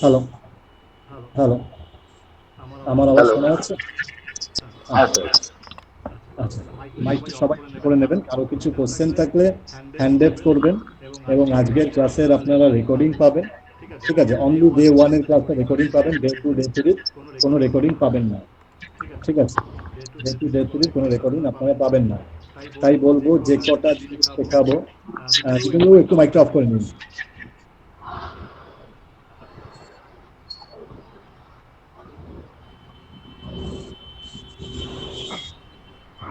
Hello, hello. আমার আওয়াজ hello. শোনা যাচ্ছে? হ্যাঁ আচ্ছা, স্যার। আচ্ছা। মাইকটা সবাই অন করে নেবেন। কারো কিছু কোশ্চেন থাকলে হ্যান্ড রেজ করবেন এবং আজকের ক্লাসের আপনারা রেকর্ডিং পাবেন। ঠিক আছে? অনলি ডে 1 এর ক্লাসের রেকর্ডিং পাবেন। ডে 2, ডে 3 কোনো রেকর্ডিং পাবেন না। ঠিক আছে? ডে 2, ডে 3 কোনো রেকর্ডিং আপনারা পাবেন না। তাই বলবো যে কটা জিনিস শেখাবো, বিপিনবাবু একটু মাইকটা অফ করে নিন।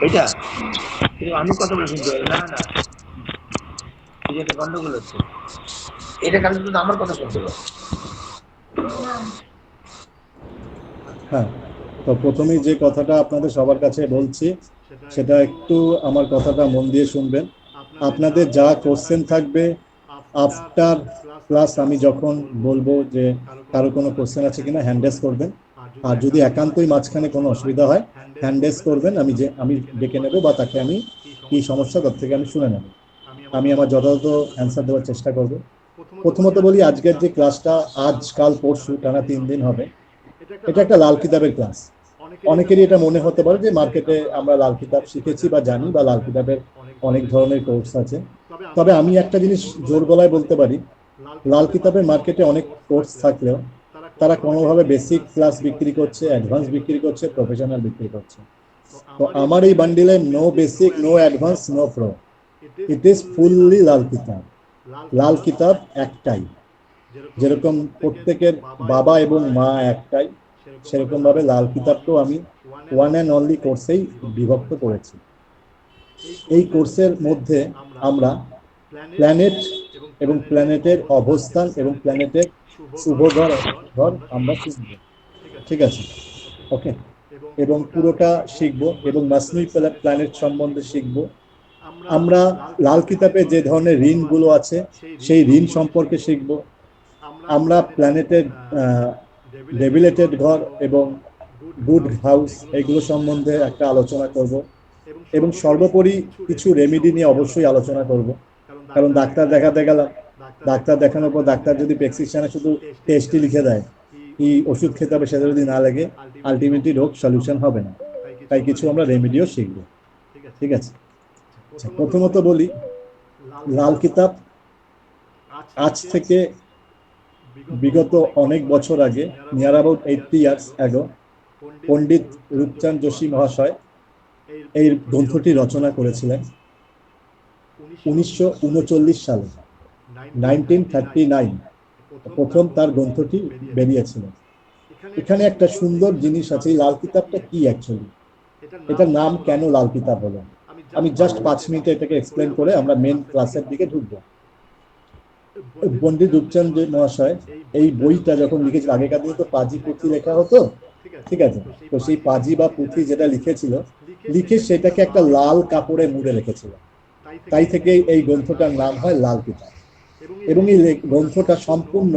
এটা কিন্তু আমি কথা বলে শুনতে পারি না। না, এই যে একটা গন্ডগোল হচ্ছে। এটা কারণ কিন্তু আমার কথা শুনতে পাবে। হ্যাঁ, তো প্রথমেই যে কথাটা আপনাদের সবার কাছে বলছি সেটা একটু আমার কথাটা মন দিয়ে শুনবেন। আপনাদের যা কোশ্চেন থাকবে আফটার ক্লাস আমি যখন বলবো যে কারো কোনো কোশ্চেন আছে কিনা হ্যান্ড রেজ করবেন। আর যদি একান্তই মাঝখানে কোনো অসুবিধা হয় হ্যান্ড রেজ করবেন, আমি ডেকে নেবো বা তাকে আমি কি সমস্যা তার থেকে আমি শুনে নেব। আমি আমার যথাযথ অ্যান্সার দেওয়ার চেষ্টা করব। প্রথমত বলি, আজকের যে ক্লাসটা আজ কাল পরশু টানা 3 দিন হবে, এটা একটা লাল কিতাবের ক্লাস। অনেকেরই এটা মনে হতে পারে যে মার্কেটে আমরা লাল কিতাব শিখেছি বা জানি, বা লাল কিতাবের অনেক ধরনের কোর্স আছে। তবে আমি একটা জিনিস জোর গলায় বলতে পারি, লাল কিতাবের মার্কেটে অনেক কোর্স থাকলেও তারা কোনোভাবে বেসিক ক্লাস বিক্রি করছে, অ্যাডভান্স বিক্রি করছে, প্রফেশনাল বিক্রি করছে। তো আমার এই বান্ডিলে no basic, no advance, no pro, it is fully Lal Kitab. Lal কিতাব একটাই। যেরকম প্রত্যেকের বাবা এবং মা একটাই, সেরকম ভাবে লাল কিতাবকেও আমি ওয়ান অ্যান্ড অনলি কোর্সেই বিভক্ত করেছি। এই কোর্সের মধ্যে আমরা প্ল্যানেট এবং প্ল্যানেটের অবস্থান এবং প্ল্যানেটের শুভ ঘর ঘর আমরা শিখব। ঠিক আছে? ওকে। এবং পুরোটা শিখবো এবং মাসনুই প্ল্যানেট সম্বন্ধে শিখবো। আমরা লাল কিতাবে যে ধরনের ঋণগুলো আছে সেই ঋণ সম্পর্কে শিখবো। আমরা প্ল্যানেটের ডেবিলেটেড ঘর এবং গুড হাউস এগুলো সম্বন্ধে একটা আলোচনা করব। এবং সর্বোপরি কিছু রেমেডি নিয়ে অবশ্যই আলোচনা করব। কারণ ডাক্তার দেখাতে গেলাম, ডাক্তার দেখানোর পর ডাক্তার যদি প্রেসক্রিপশনে শুধু টেস্টই লিখে দেয়, কি ওষুধ খেতে হবে সেটা যদি না লাগে, আলটিমেটলি রোগ সলিউশন হবে না। তাই কিছু আমরা রেমেডিও শিখবো। ঠিক আছে? আচ্ছা, প্রথমত বলি, লাল কিতাব আজ থেকে বিগত অনেক বছর আগে, নিয়ার অ্যাবাউট 80 ইয়ার্স অ্যাগো, পণ্ডিত রূপচাঁদ যোশী মহাশয় এই গ্রন্থটি রচনা করেছিলেন 1939 সালে। 1939 প্রথম তার গ্রন্থটি বেরিয়েছিল। এখানে একটা সুন্দর জিনিস আছে, এই লাল কিতাবটা কি অ্যাকচুয়ালি, এটার নাম কেন লাল কিতাব হলো। আমি জাস্ট 5 মিনিটে এটাকে এক্সপ্লেন করে আমরা মেন ক্লাসের দিকে ঢুকবো। পণ্ডিত রূপচাঁদ মহাশয় এই বইটা যখন লিখেছিল, আগেকার দিনে তো পাজি পুঁথি লেখা হতো। ঠিক আছে? তো সেই পাজি বা পুঁথি যেটা লিখেছিল, লিখে সেটাকে একটা লাল কাপড়ে মুড়ে রেখেছিল। তাই থেকে এই গ্রন্থটার নাম হয় লাল কিতাব। এবং এই গ্রন্থটা সম্পূর্ণ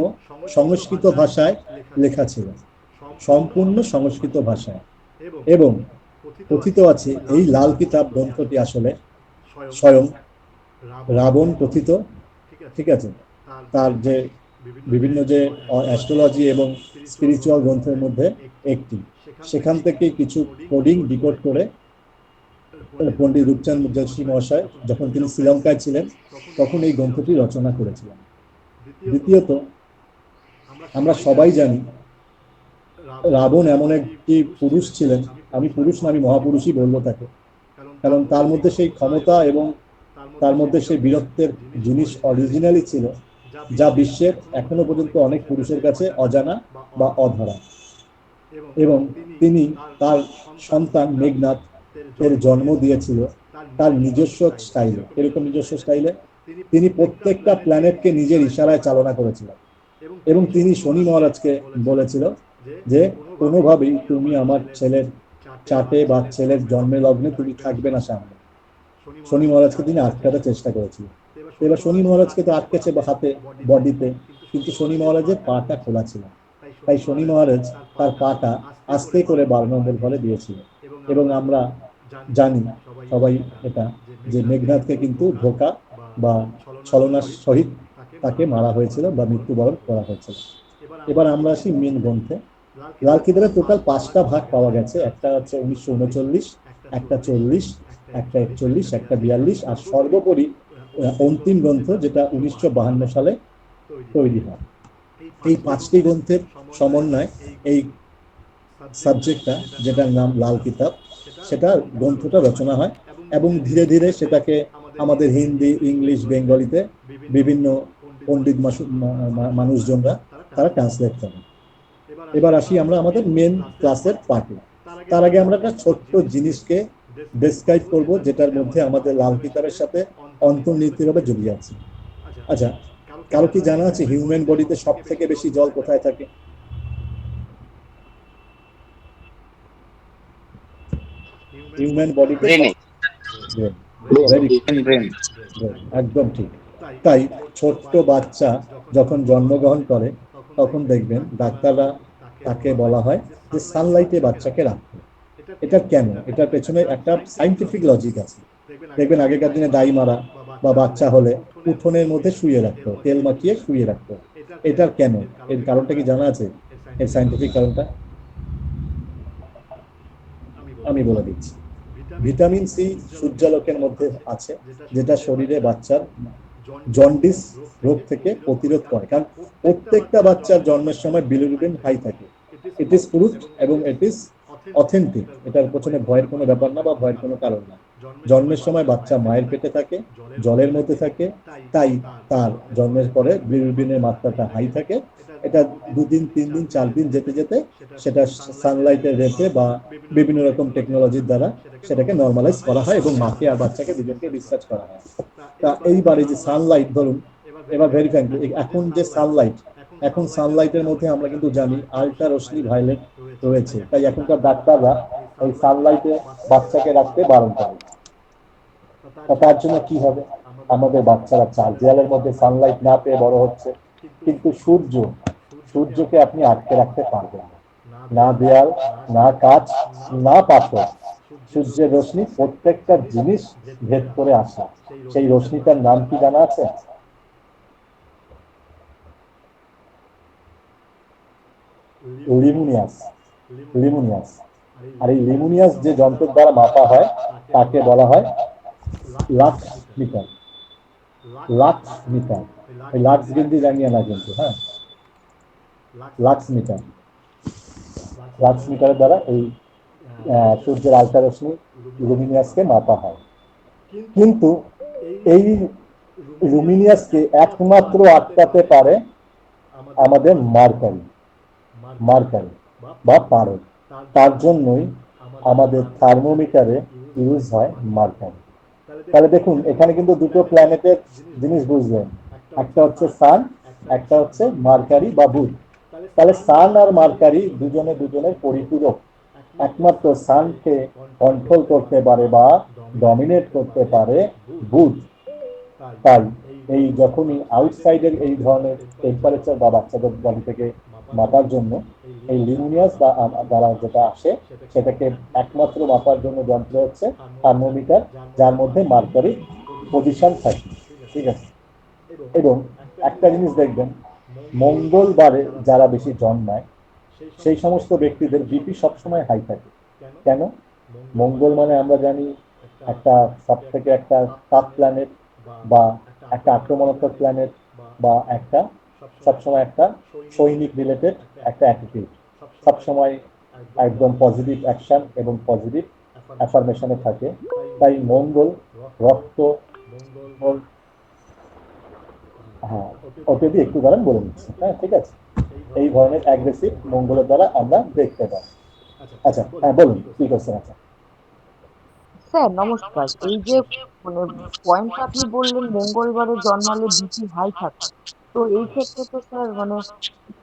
সংস্কৃত ভাষায় লেখা ছিল, সম্পূর্ণ সংস্কৃত ভাষায়। এবং কথিত আছে এই লাল কিতাব গ্রন্থটি আসলে স্বয়ং রাবণ কথিত। ঠিক আছে? তার যে বিভিন্ন যে অ্যাস্ট্রোলজি এবং স্পিরিচুয়াল গ্রন্থের মধ্যে একটি, সেখান থেকে কিছু কোডিং ডিকোড করে পণ্ডিত রূপচাঁদ যোশী মহাশয় যখন তিনি শ্রীলঙ্কায় ছিলেন তখন এই গ্রন্থটি রচনা করেছিলেন। দ্বিতীয়ত, আমরা সবাই জানি রাবণ এমন একটি পুরুষ ছিলেন, আমি পুরুষ না, আমি মহাপুরুষই বলবো তাকে। কারণ তার মধ্যে সেই ক্ষমতা এবং তার মধ্যে সেই বীরত্বের জিনিস অরিজিনালি ছিল, যা বিশ্বের এখনো পর্যন্ত অনেক পুরুষের কাছে অজানা বা অধরা। এবং তিনি তার সন্তান মেঘনাথ এর জন্ম দিয়েছিল তার নিজস্ব স্টাইলে। এরকম নিজস্ব স্টাইলে তিনি প্রত্যেকটা প্ল্যানেটকে নিজের ইশারায় চালনা করেছিলেন। এবং তিনি শনি মহারাজকে বলেছিল যে কোনোভাবেই তুমি আমার ছেলের চাটে বা ছেলের জন্মের লগ্নে তুমি থাকবে না সামনে। শনি মহারাজকে তিনি আটকাতে চেষ্টা করেছিলেন। এবার শনি মহারাজকে তো আটকেছে বা হাতে, বডিতে, কিন্তু শনি মহারাজের পাটা খোলা ছিল। তাই শনি মহারাজ তার পাটা আস্তে করে 12 নম্বর ঘরে দিয়েছিল। এবং আমরা জানি সবাই এটা, যে মেঘনাথকে কিন্তু ধোঁকা বা ছলনার সহিত তাকে মারা হয়েছিল বা মৃত্যুবরণ করা হয়েছিল। এবার আমরা আসি মেন গ্রন্থে। লাল কিতাবের টোটাল 5টা ভাগ পাওয়া গেছে। একটা হচ্ছে 1939, একটা 40, একটা 41, একটা 42, আর সর্বোপরি অন্তিম গ্রন্থ যেটা 1952 সালে তৈরি হয়। এই 5টি গ্রন্থের সমন্বয় এই সাবজেক্টটা, যেটার নাম লাল কিতাব, সেটা গ্রন্থটা রচনা হয় এবং ধীরে ধীরে সেটাকে আমাদের হিন্দি, ইংলিশ, বেঙ্গলিতে বিভিন্ন পণ্ডিত মানুষজনরা তারা ট্রান্সলেট করেন। এবার আসি আমরা আমাদের মেন ক্লাসের পার্টে। তার আগে আমরা একটা ছোট্ট জিনিসকে ডেসক্রাইব করব, যেটার মধ্যে আমাদের লাল কিতাবের সাথে অন্তর্নিহিতভাবে জড়িয়ে আছে। আচ্ছা, কারো কি জানা আছে হিউম্যান বডিতে সব থেকে বেশি জল কোথায় থাকে? হিউম্যান বডিতে ব্রেনে। ব্রেন। একদম ঠিক। তাই ছোট্ট বাচ্চা যখন জন্মগ্রহণ করে তখন দেখবেন ডাক্তাররা তাকে বলা হয় যে সানলাইটে বাচ্চাকে রাখতে। এটা কেন? এটার পেছনে একটা সাইন্টিফিক লজিক আছে। দেখবেন আগেকার দিনে দাই মারা বা বাচ্চা হলে উঠোনের মধ্যে শুয়ে রাখতো, তেল মাখিয়ে শুয়ে রাখতো। এটার কেন? এর কারণটা কি জানা আছে? এর সাইন্টিফিক কারণটা আমি বলে দিচ্ছি। ভিটামিন সি সূর্যালোকের মধ্যে আছে, যেটা শরীরে বাচ্চার জন্ডিস রোগ থেকে প্রতিরোধ করে। কারণ প্রত্যেকটা বাচ্চার জন্মের সময় বিলিরুবিন হাই থাকে। ইট ইজ প্রুফড এবং ইট ইজ অথেন্টিক। এটার পেছনে ভয়ের কোনো ব্যাপার না বা ভয়ের কোনো কারণ না। জন্মের সময় বাচ্চা মায়ের পেটে থাকে, জলের মধ্যে থাকে, তাই তার জন্মের পরে বিলিরুবিনের মাত্রাটা হাই থাকে। এটা 2 দিন 3 দিন 4 দিন যেতে যেতে সেটা সানলাইটের রেতে বা বিভিন্ন রকম টেকনোলজির দ্বারা সেটাকে নর্মালাইজ করা হয় এবং মাকে আর বাচ্চাকে দুজনকে ডিসচার্জ করা হয়। তা এইবারে যে সানলাইট ধরুন, এবার ভেরি ফ্র্যাঙ্কলি এখন যে সানলাইট, এখন সানলাইটের মধ্যে আমরা কিন্তু জানি আলট্রা রশ্মি ভায়োলেট রয়েছে। তাই এখনকার ডাক্তাররা এই সানলাইটে বাচ্চাকে রাখতে বারণ করে। তার জন্য কি হবে? আমাদের বাচ্চারা 4 দেয়ালের মধ্যে সানলাইট না পেয়ে বড় হচ্ছে। কিন্তু সূর্যকে আপনি আটকে রাখতে পারবেন না। না দেয়াল, না কাঁচ, না পাথর। সূর্যের রশ্মি প্রত্যেকটা জিনিস ভেদ করে আসে। সেই রশ্মিটার নাম কি জানা আছে? লিমুনিয়াস। লিমুনিয়াস। আর এই লিমুনিয়াস যে যন্ত্রের দ্বারা মাপা হয় তাকে বলা হয় লাক্স মিটার। Lux meter. এই লাক্স গিনতি জানিয়ে না কিন্তু, হ্যাঁ, লাক্স মিটার। লাক্স মিটারের দ্বারা এই সূর্যের আলট্রা রশ্মি লুমিনিয়াসকে মাপা হয়। কিন্তু এই লুমিনিয়াসকে একমাত্র আটকাতে পারে আমাদের মার্কারি বা পারদ। তার জন্যই আমাদের থার্মোমিটারে ইউজ হয় মার্কারি। তাহলে দেখুন এখানে কিন্তু দুটো প্ল্যানেটের জিনিস বুঝলেন, একটা হচ্ছে সান, একটা হচ্ছে মার্কারি বা বুধ। তাহলে সান আর মার্কারি দুজনে দুজনের পরিপূরক। একমাত্র সানকে কন্ট্রোল করতে পারে বা ডমিনেট করতে পারে বুধ। তাই এই যখনই আউটসাইডের এই ধরনের টেম্পারেচার বা বাচ্চাদের বডি থেকে মাপার জন্য এই লিমুনিয়াস বা দ্বারা যেটা আসে সেটাকে একমাত্র মাপার জন্য যন্ত্র হচ্ছে থার্মোমিটার, যার মধ্যে মার্কারি পজিশন থাকে। ঠিক আছে। এবং একটা জিনিস দেখবেন, মঙ্গলবারে যারা বেশি জন্মায় সেই সমস্ত ব্যক্তিদের বিপি সবসময় হাই থাকে। কেন? মঙ্গল মানে আমরা জানি একটা সব থেকে একটা টাফ প্ল্যানেট বা একটা আক্রমণাত্মক প্ল্যানেট বা একটা সবসময় একটা সৈনিক রিলেটেড একটা অ্যাটিটিউড, সবসময় একদম পজিটিভ অ্যাকশন এবং পজিটিভ অ্যাফার্মেশনে থাকে। তাই মঙ্গল রক্ত, হ্যাঁ ওকে দিয়ে একটু দাঁড়ান বলে নিচ্ছি, হ্যাঁ ঠিক আছে। এই ধরনের অ্যাগ্রেসিভ মঙ্গলের দ্বারা আমরা দেখতে পাই। আচ্ছা হ্যাঁ বলুন কি করছেন? আচ্ছা স্যার নমস্কার। এই যে মানে পয়েন্টটা আপনি বললেন মঙ্গলবারে জন্মালে বিপি হাই থাকে, তো এই ক্ষেত্রে তো স্যার মানে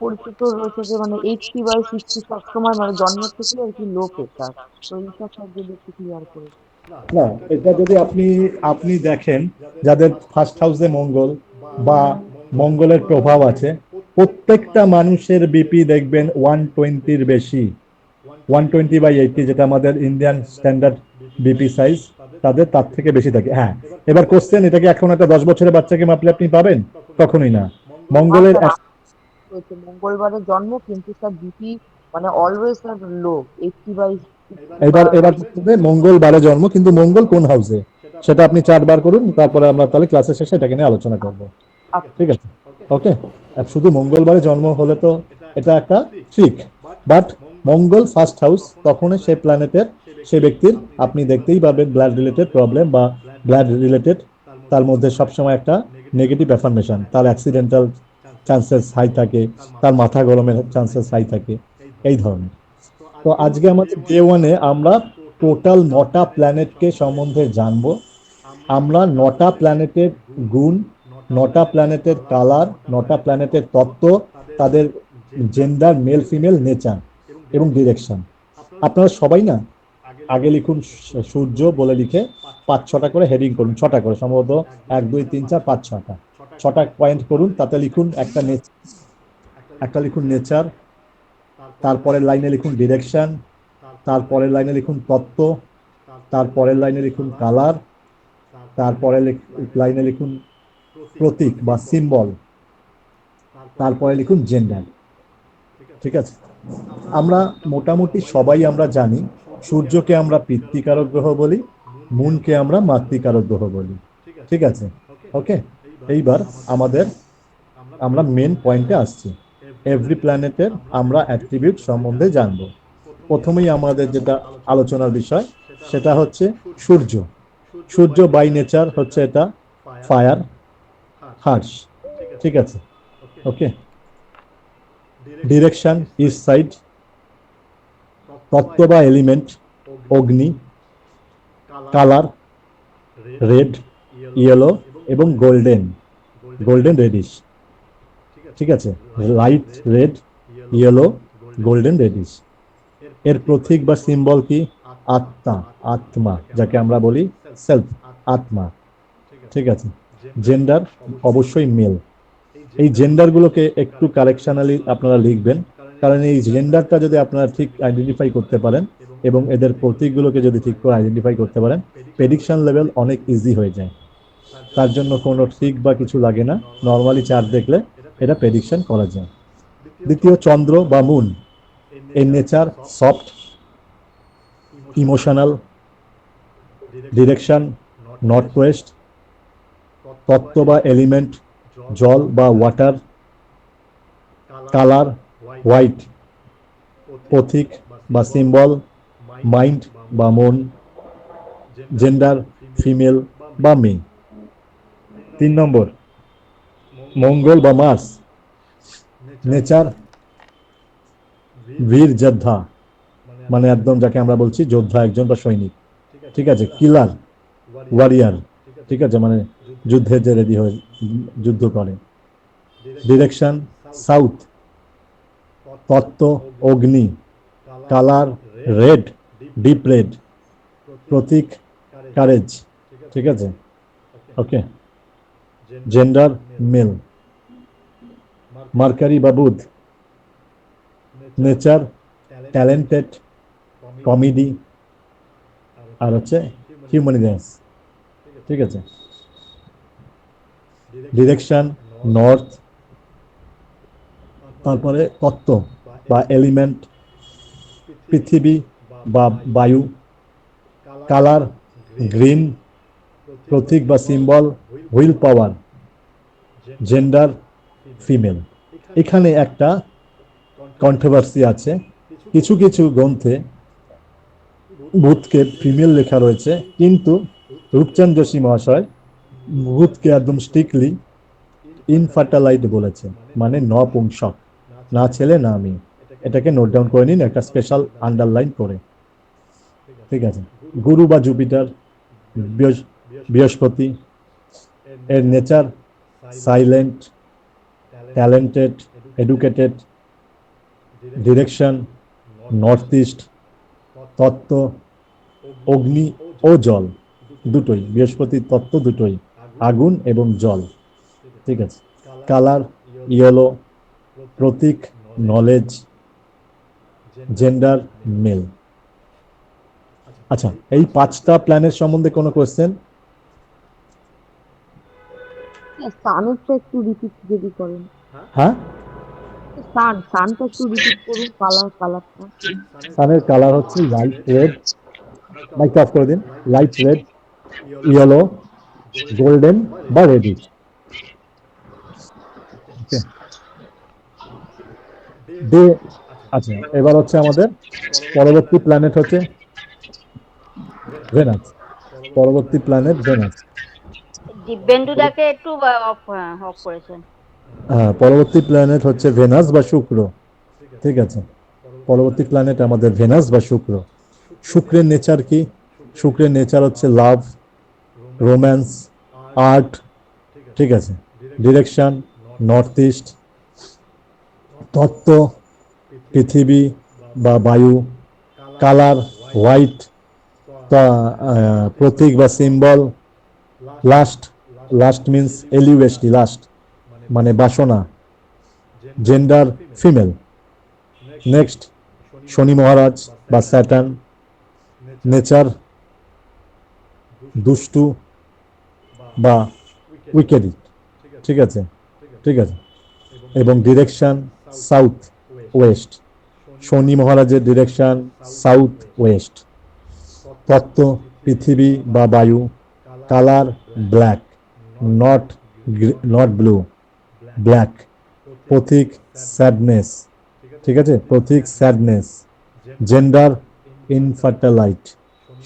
পরিচিত রয়েছে যে মানে 80/60 সবসময় মানে জন্মের থেকে আর কি লো প্রেশার। তো এইটা স্যার যদি একটু ক্লিয়ার করে। না, এটা যদি আপনি আপনি দেখেন যাদের ফার্স্ট হাউসে মঙ্গল বা মঙ্গলের প্রভাব আছে, প্রত্যেকটা মানুষের বিপি দেখবেন 120-র বেশি। 120/80 যেটা আমাদের ইন্ডিয়ান স্ট্যান্ডার্ড বিপি সাইজ, তাদের তার থেকে বেশি থাকে। হ্যাঁ, এবার কোশ্চেন, এটা কি এখন একটা 10 বছরের বাচ্চাকে মাপলে আপনি পাবেন? কখনোই না। মঙ্গলের রয়েছে মঙ্গলবারে জন্ম, কিন্তু স্যার বিপি মানে অলওয়েজ স্যার লো, 80/60 বা এবার এবার করতে হবে মঙ্গলবারে জন্ম, কিন্তু মঙ্গল কোন হাউসে সেটা আপনি 4 বার করুন, তারপরে আমরা তাহলে ক্লাসের শেষে এটাকে নিয়ে আলোচনা করব। আচ্ছা। ঠিক আছে, ওকে। শুধু মঙ্গলবারে জন্ম হলে তো এটা একটা ঠিক, বাট মঙ্গল ফার্স্ট হাউস, তখনই সেই প্ল্যানেটের সেই ব্যক্তির আপনি দেখতেই পাবেন ব্লাড রিলেটেড প্রবলেম বা ব্লাড রিলেটেড, তার মধ্যে সবসময় একটা নেগেটিভ অ্যাফার্মেশন, তার অ্যাক্সিডেন্টাল চান্সেস হাই থাকে, তার মাথা গরমের চান্সেস হাই থাকে, এই ধরনের। তো আজকে আমাদের ডে ওয়ানে আমরা টোটাল 9টা প্ল্যানেটকে সম্বন্ধে জানবো। আমরা 9টা প্ল্যানেটের গুণ, 9টা প্ল্যানেটের কালার, 9টা প্ল্যানেটের তত্ত্ব, তাদের জেন্ডার, মেল ফিমেল, নেচার এবং ডিরেকশন। আপনারা সবাই না আগে লিখুন সূর্য বলে লিখে 5-6টা করে হেডিং করুন, 6টা করে, সম্ভবত 1 2 3 4 5 6টা, 6টা পয়েন্ট করুন। তাতে লিখুন একটা লিখুন নেচার, তারপরের লাইনে লিখুন ডিরেকশন, তারপরের লাইনে লিখুন তত্ত্ব, তারপরের লাইনে লিখুন কালার, তারপরে লাইনে লিখুন প্রতীক বা সিম্বল, তারপরে লিখুন জেন্ডার। ঠিক আছে, আমরা মোটামুটি সবাই আমরা জানি সূর্যকে আমরা পিতৃকারক গ্রহ বলি, মুনকে আমরা মাতৃকারক গ্রহ বলি। ঠিক আছে, ওকে। এইবার আমরা মেন পয়েন্টে আসছি। এভরি প্ল্যানেটের আমরা অ্যাট্রিবিউট সম্বন্ধে জানবো। প্রথমেই আমাদের যেটা আলোচনার বিষয় সেটা হচ্ছে সূর্য। সূর্য বাই নেচার হচ্ছে এটা ফায়ার, হার্শ। ঠিক আছে, ওকে। ডিরেকশন ইস্ট সাইড, তত্ত্ব বা এলিমেন্ট অগ্নি, কালার রেড, ইয়েলো এবং গোল্ডেন রেডিশ। ঠিক আছে, light red, yellow, golden reddish. এর প্রতীক বা সিম্বল কি? আত্মা, যাকে আমরা বলি সেলফ, আত্মা। ঠিক আছে, জেন্ডার অবশ্যই মেল। এই জেন্ডারগুলোকে একটু কারেকশনালি আপনারা লিখবেন, কারণ এই জেন্ডারটা যদি আপনারা ঠিক আইডেন্টিফাই করতে পারেন এবং এদের প্রতীকগুলোকে যদি ঠিক করে আইডেন্টিফাই করতে পারেন, প্রেডিকশন লেভেল অনেক ইজি হয়ে যায়। তার জন্য কোনো ট্রিক বা কিছু লাগে না, নর্মালি চার্ট দেখলে এটা প্রেডিকশন করা যায়। দ্বিতীয়, চন্দ্র বা মুন। এর nature soft, emotional, direction north West, তত্ত্ব বা এলিমেন্ট জল বা ওয়াটার, কালার হোয়াইট, প্রতীক বা সিম্বল মাইন্ড বা মন, জেন্ডার ফিমেল বা মেয়ে। 3 নম্বর, মঙ্গল বা মার্স। নেচার বীর যোদ্ধা, মানে একদম যাকে আমরা বলছি যোদ্ধা একজন বা সৈনিক। ঠিক আছে, কিলার, ওয়ারিয়ার। ঠিক আছে, মানে যুদ্ধে যে রেডি হয়ে যুদ্ধ করে। ডিরেকশন সাউথ, তত্ত্ব অগ্নি, কালার রেড, ডিপ রেড, প্রতীক কারেজ। ঠিক আছে, ওকে। Gender mail. মার্কারি বা বুধ। নেচার ট্যালেন্টেড, কমেডি, আর হচ্ছে হিউম্যানিজেন্স। ঠিক আছে, ডিরেকশন নর্থ, তারপরে তত্ত্ব বা এলিমেন্ট পৃথিবী বা বায়ু, কালার গ্রিন, প্রতীক বা সিম্বল হুইল পাওয়ার, জেন্ডার ফিমেল। এখানে একটা কন্ট্রোভার্সি আছে, কিছু কিছু গ্রন্থে বুধকে ফিমেল লেখা রয়েছে, কিন্তু রূপচাঁদ যোশী মহাশয় বুধকে একদম স্ট্রিক্টলি ইনফার্টালাইট বলেছে, মানে নপুংসক, না ছেলে না মেয়ে। এটাকে নোট ডাউন করে নিন একটা স্পেশাল আন্ডারলাইন করে। ঠিক আছে, গুরু বা জুপিটার, বৃহস্পতি। এর nature silent, talented, educated. Direction north east, তত্ত্ব অগ্নি ও জল, দুটোই বৃহস্পতির তত্ত্ব, দুটোই আগুন এবং জল। ঠিক আছে, কালার ইয়েলো, প্রতীক নলেজ, জেন্ডার মেল। আচ্ছা, এই 5টা প্ল্যানের সম্বন্ধে কোনো কোয়েশ্চেন? সানেরটা একটু রিপিট যদি করেন। হ্যাঁ, সানটা একটু রিপিট করুন, কালারটা। সানের কালার হচ্ছে লাইট রেড, মাইক অফ করে দিন, লাইট রেড, ইয়েলো, গোল্ডেন বা রেডিশ। ডে, আচ্ছা এবার হচ্ছে আমাদের পরবর্তী প্ল্যানেট হচ্ছে ভেনাস। পরবর্তী প্ল্যানেট ভেনাস। দিব্যেন্দুদাকে একটু অফ অফ করেছেন। হ্যাঁ, পরবর্তী প্ল্যানেট হচ্ছে ভেনাস বা শুক্র। ঠিক আছে, পরবর্তী প্ল্যানেট আমাদের ভেনাস বা শুক্র। শুক্রের নেচার কি? শুক্রের নেচার হচ্ছে লাভ, রোম্যান্স, আর্ট। ঠিক আছে, ডিরেকশন নর্থ ইস্ট, তত্ত্ব পৃথিবী বা বায়ু, কালার হোয়াইট, প্রতীক বা symbol, last, last means L U S T, last মানে বাসনা, gender female. Next Shani Maharaj বা স্যাটার্ন, নেচার দুষ্টু বা উইকেডি। ঠিক আছে, ঠিক আছে, এবং ডিরেকশন সাউথ ওয়েস্ট। শনি মহারাজের ডিরেকশন সাউথ ওয়েস্ট। তত্ত্ব পৃথিবী বা বায়ু, colour black, not not blue, black. প্রতীক স্যাডনেস। ঠিক আছে, প্রতীক স্যাডনেস। জেন্ডার ইনফার্টাইলাইট।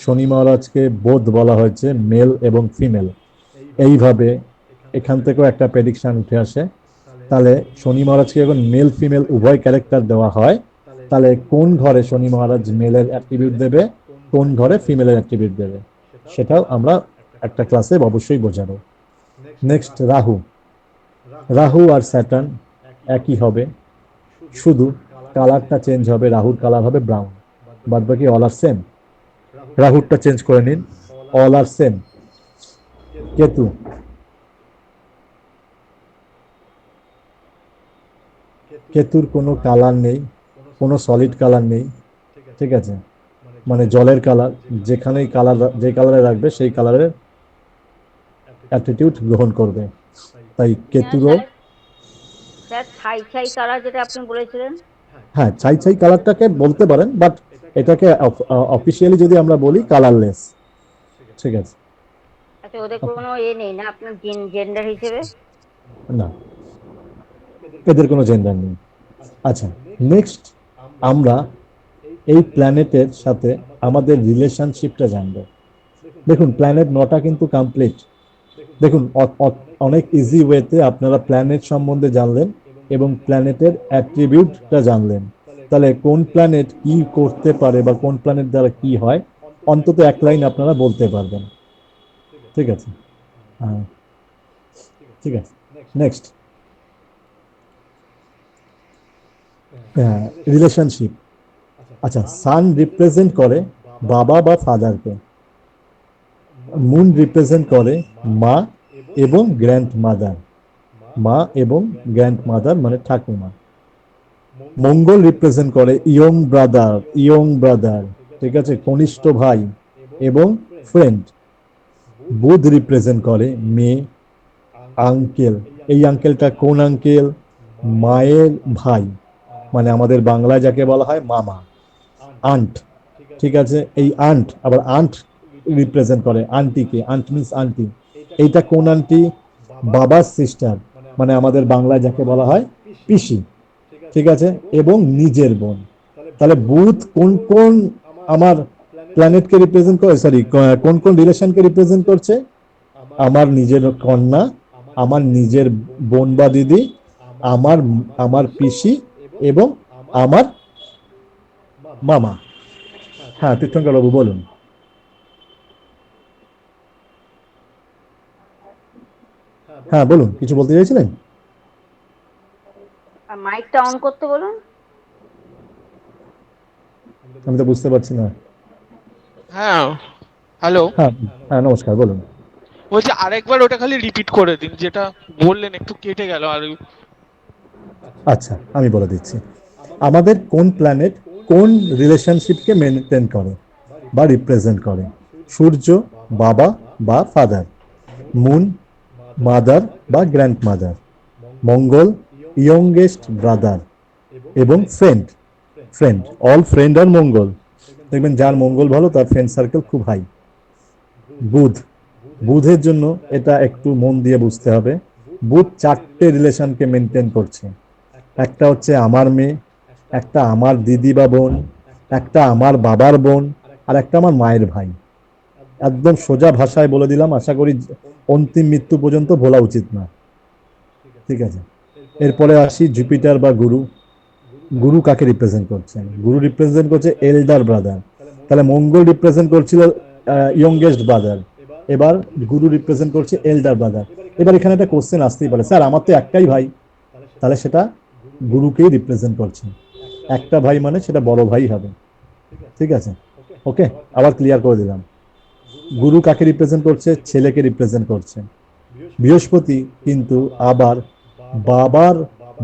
শনি মহারাজকে বোধ বলা হয়েছে, মেল এবং ফিমেল। এইভাবে এখান থেকেও একটা প্রেডিকশন উঠে আসে। তাহলে শনি মহারাজকে যখন মেল ফিমেল উভয় ক্যারেক্টার দেওয়া হয়, তাহলে কোন ঘরে শনি মহারাজ মেলের অ্যাট্রিবিউট দেবে, কোন ঘরে ফিমেলের অ্যাট্রিবিউট দেবে, সেটাও আমরা একটা ক্লাসে অবশ্যই বোঝাবো। নেক্সট রাহু। রাহু আর স্যাটার্ন একই হবে, শুধু কালারটা চেঞ্জ হবে। রাহুর কালার হবে ব্রাউন, বাদ বাকি অল আর সেম। রাহুরটা চেঞ্জ করে নিন, অল আর সেম। কেতু। কেতুর কোনো কালার নেই, কোনো সলিড কালার নেই। ঠিক আছে, মানে জলের কালার, যেখানেই কালার, যে কালারে রাখবে সেই কালারের অ্যাটিটিউড গ্রহণ করবে। তাই কেতুরও, স্যার ছাই ছাই কালার যেটা আপনি বলেছিলেন। হ্যাঁ ছাই ছাই কালারটাকে বলতে পারেন, বাট এটাকে অফিসিয়ালি যদি আমরা বলি কালারলেস। ঠিক আছে, আচ্ছা, ওদের কোনো নেই না আপনার জেন্ডার হিসেবে? না এদের কোনো জেন্ডার নেই। আচ্ছা, নেক্সট আমরা এই প্ল্যানেটের সাথে আমাদের রিলেশনশিপটা জানবো। দেখুন প্ল্যানেট নটা কিন্তু কমপ্লিট। দেখুন অনেক ইজি ওয়েতে আপনারা প্ল্যানেট সম্বন্ধে জানলেন এবং প্ল্যানেটের অ্যাট্রিবিউটটা জানলেন। তাহলে কোন প্ল্যানেট কি করতে পারে বা কোন প্ল্যানেট দ্বারা কি হয়, অন্তত এক লাইন আপনারা বলতে পারবেন। ঠিক আছে, হ্যাঁ ঠিক আছে। Next relationship. আচ্ছা, সান রিপ্রেজেন্ট করে বাবা বা ফাদারকে, মুন রিপ্রেজেন্ট করে মা এবং গ্র্যান্ড মাদার, মা এবং গ্র্যান্ড মাদার মানে ঠাকুমা। মঙ্গল রিপ্রেজেন্ট করে ইয়ং ব্রাদার, ইয়ং ব্রাদার, ঠিক আছে, কনিষ্ঠ ভাই এবং ফ্রেন্ড। বুধ রিপ্রেজেন্ট করে মেয়ে, আঙ্কেল। এই আঙ্কেলটা কোন আঙ্কেল? মায়ের ভাই, মানে আমাদের বাংলায় যাকে বলা হয় মামা, আন্ট। ঠিক আছে, এই আন্ট, আবার আন্ট রিপ্রেজেন্ট করে আন্টিকে, আন্ট মিন্স আন্টি। এইটা কোন আন্টি? বাবার সিস্টার, মানে আমাদের বাংলায় যাকে বলা হয় পিসি। ঠিক আছে, এবং নিজের বোন। তাহলে বুধ কোন কোন আমার প্ল্যানেটকে রিপ্রেজেন্ট করে, সরি কোন কোন রিলেশনকে রিপ্রেজেন্ট করছে? আমার নিজের কন্যা, আমার নিজের বোন বা দিদি, আমার আমার পিসি এবং আমার মামা। হ্যাঁ তীর্থঙ্কর বাবু বলুন। হ্যাঁ বলুন, কিছু বলতে চাইছিলেন? মাইকটা অন করতে বলুন। আমি তো বুঝতে পারছি না। হ্যাঁ, হ্যালো। হ্যাঁ হ্যাঁ নমস্কার, বলুন। বলছি আরেকবার ওটা খালি রিপিট করে দিন, যেটা বললেন একটু কেটে গেল। আর আচ্ছা আমি বলে দিচ্ছি, আমাদের কোন প্ল্যানেট কোন রিলেশনশিপকে মেনটেন করে বা রিপ্রেজেন্ট করে? সূর্য বাবা বা ফাদার, মুন মাদার বা গ্র্যান্ড মাদার, মঙ্গল ইয়ংগেস্ট ব্রাদার এবং ফ্রেন্ড। ফ্রেন্ড, অল ফ্রেন্ড আর মঙ্গল। দেখবেন যার মঙ্গল ভালো তার ফ্রেন্ড সার্কেল খুব হাই। বুধ, বুধের জন্য এটা একটু মন দিয়ে বুঝতে হবে। বুধ 4টে রিলেশনকে মেনটেন করছে। একটা হচ্ছে আমার মেয়ে, একটা আমার দিদি বা বোন, একটা আমার বাবার বোন, আর একটা আমার মায়ের ভাই। একদম সোজা ভাষায় বলে দিলাম, আশা করি অন্তিম মৃত্যু পর্যন্ত ভোলা উচিত না। ঠিক আছে, এরপরে আসি জুপিটার বা গুরু। গুরু কাকে রিপ্রেজেন্ট করছেন? গুরু রিপ্রেজেন্ট করছে এল্ডার ব্রাদার। তাহলে মঙ্গল রিপ্রেজেন্ট করছিল ইয়ংগেস্ট ব্রাদার, এবার গুরু রিপ্রেজেন্ট করছে এল্ডার ব্রাদার। এবার এখানে একটা কোশ্চেন আসতেই পারে, স্যার আমার তো একটাই ভাই, তাহলে সেটা গুরুকেই রিপ্রেজেন্ট করছে। একটা ভাই মানে সেটা বড় ভাই হবে। ঠিক আছে, ওকে, আবার ক্লিয়ার করে দিলাম। গুরু কাকে রিপ্রেজেন্ট করছে? ছেলেকে রিপ্রেজেন্ট করছে। বৃহস্পতি কিন্তু আবার বাবার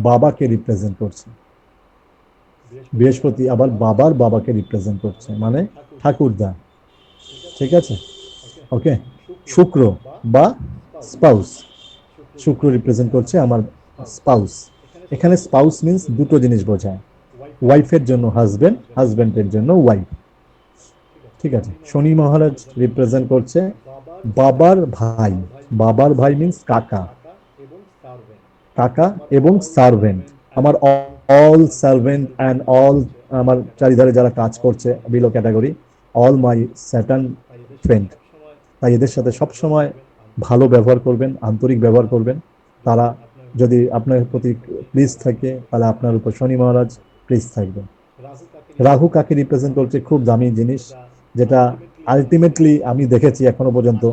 বাবাকে রিপ্রেজেন্ট করছে। বৃহস্পতি আবার বাবার বাবাকে রিপ্রেজেন্ট করছে, মানে ঠাকুরদা। ঠিক আছে, ওকে। শুক্র বা স্পাউস, শুক্র রিপ্রেজেন্ট করছে আমার স্পাউস। এখানে স্পাউস মিন্স দুটো জিনিস বোঝায়, ওয়াইফের জন্য হাজবেন্ড, হাজবেন্ডের জন্য ওয়াইফ। ঠিক আছে, শনি মহারাজ রিপ্রেজেন্ট করছে বাবার ভাই। বাবার ভাই মিন্স কাকা, কাকা এবং সার্ভেন্ট। আমার অল সার্ভেন্ট অ্যান্ড অল, আমার চারিধারে যারা কাজ করছে below category, all my Saturn friend. তাই এদের সাথে সবসময় ভালো ব্যবহার করবেন, আন্তরিক ব্যবহার করবেন। তারা যদি আপনার প্রতি প্লিজ থাকে, তাহলে আপনার উপর শনি মহারাজ প্লিজ থাকবে। রাহু কাকে রিপ্রেজেন্ট করছে? খুব দামি জিনিস, যেটা আলটিমেটলি আমি দেখেছি এখনো পর্যন্ত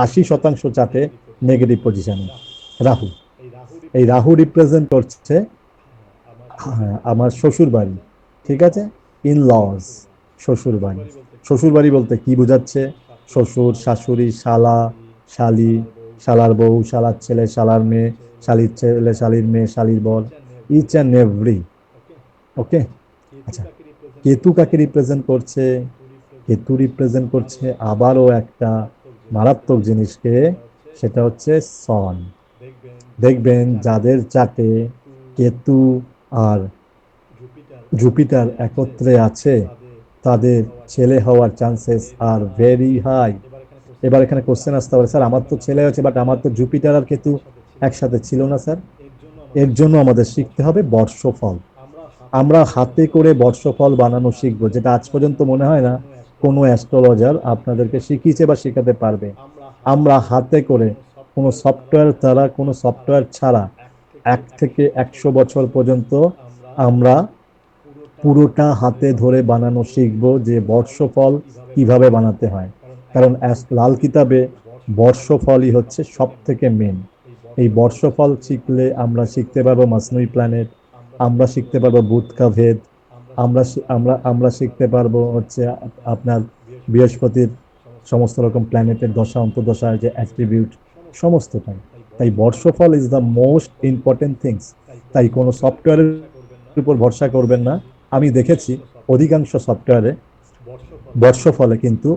80% চাটে নেগেটিভ পজিশনে রাহু। এই রাহু রিপ্রেজেন্ট করছে আমার শ্বশুর বাড়ি। ঠিক আছে, ইন লজ, শ্বশুর বাড়ি। শ্বশুর বাড়ি বলতে কি বোঝাচ্ছে? শ্বশুর, শাশুড়ি, শালা, শালি, শালার বউ, শালার ছেলে, শালার মেয়ে, শালির ছেলে, শালির মেয়ে, শালির বর, ইচ অ্যান্ড এভরি। ওকে, আচ্ছা। কেতু কাকে রিপ্রেজেন্ট করছে? কেতু রিপ্রেজেন্ট করছে আবারও একটা মারাত্মক জিনিসকে, সেটা হচ্ছে সন। দেখবেন যাদের চাটে কেতু আর জুপিটার একত্রে আছে, তাদের ছেলে হওয়ার চান্সেস আর ভেরি হাই। এবার এখানে কোশ্চেন আসতে পারে, স্যার আমার তো ছেলে হয়েছে, বাট আমার তো জুপিটার আর কেতু একসাথে ছিল না স্যার। এর জন্য আমাদের শিখতে হবে বর্ষফল। আমরা হাতে করে বর্ষফল বানানো শিখবো, যেটা আজ পর্যন্ত মনে হয় না কোনো অ্যাস্ট্রোলজার আপনাদেরকে শিখিয়েছে বা শিখাতে পারবে। আমরা হাতে করে, কোনো সফটওয়্যার দ্বারা, কোনো সফটওয়্যার ছাড়া 1 থেকে 100 বছর পর্যন্ত আমরা পুরোটা হাতে ধরে বানানো শিখবো, যে বর্ষফল কিভাবে বানাতে হয়। কারণ লাল কিতাবে বর্ষফলই হচ্ছে সব থেকে মেন। এই বর্ষফল শিখলে আমরা শিখতে পারবো মাসনুই প্ল্যানেট, আমরা শিখতে পারবো বুধ কা ভেদ, আমরা আমরা আমরা শিখতে পারবো হচ্ছে আপনার বৃহস্পতির সমস্ত রকম প্ল্যানেটের দশা অন্তর্দশার যে অ্যাট্রিবিউট, সমস্তটাই। তাই Varshphal is the most important things. তাই কোনো সফটওয়্যারের উপর ভরসা করবেন না। আমি দেখেছি অধিকাংশ সফটওয়্যারে বর্ষফলে কিন্তু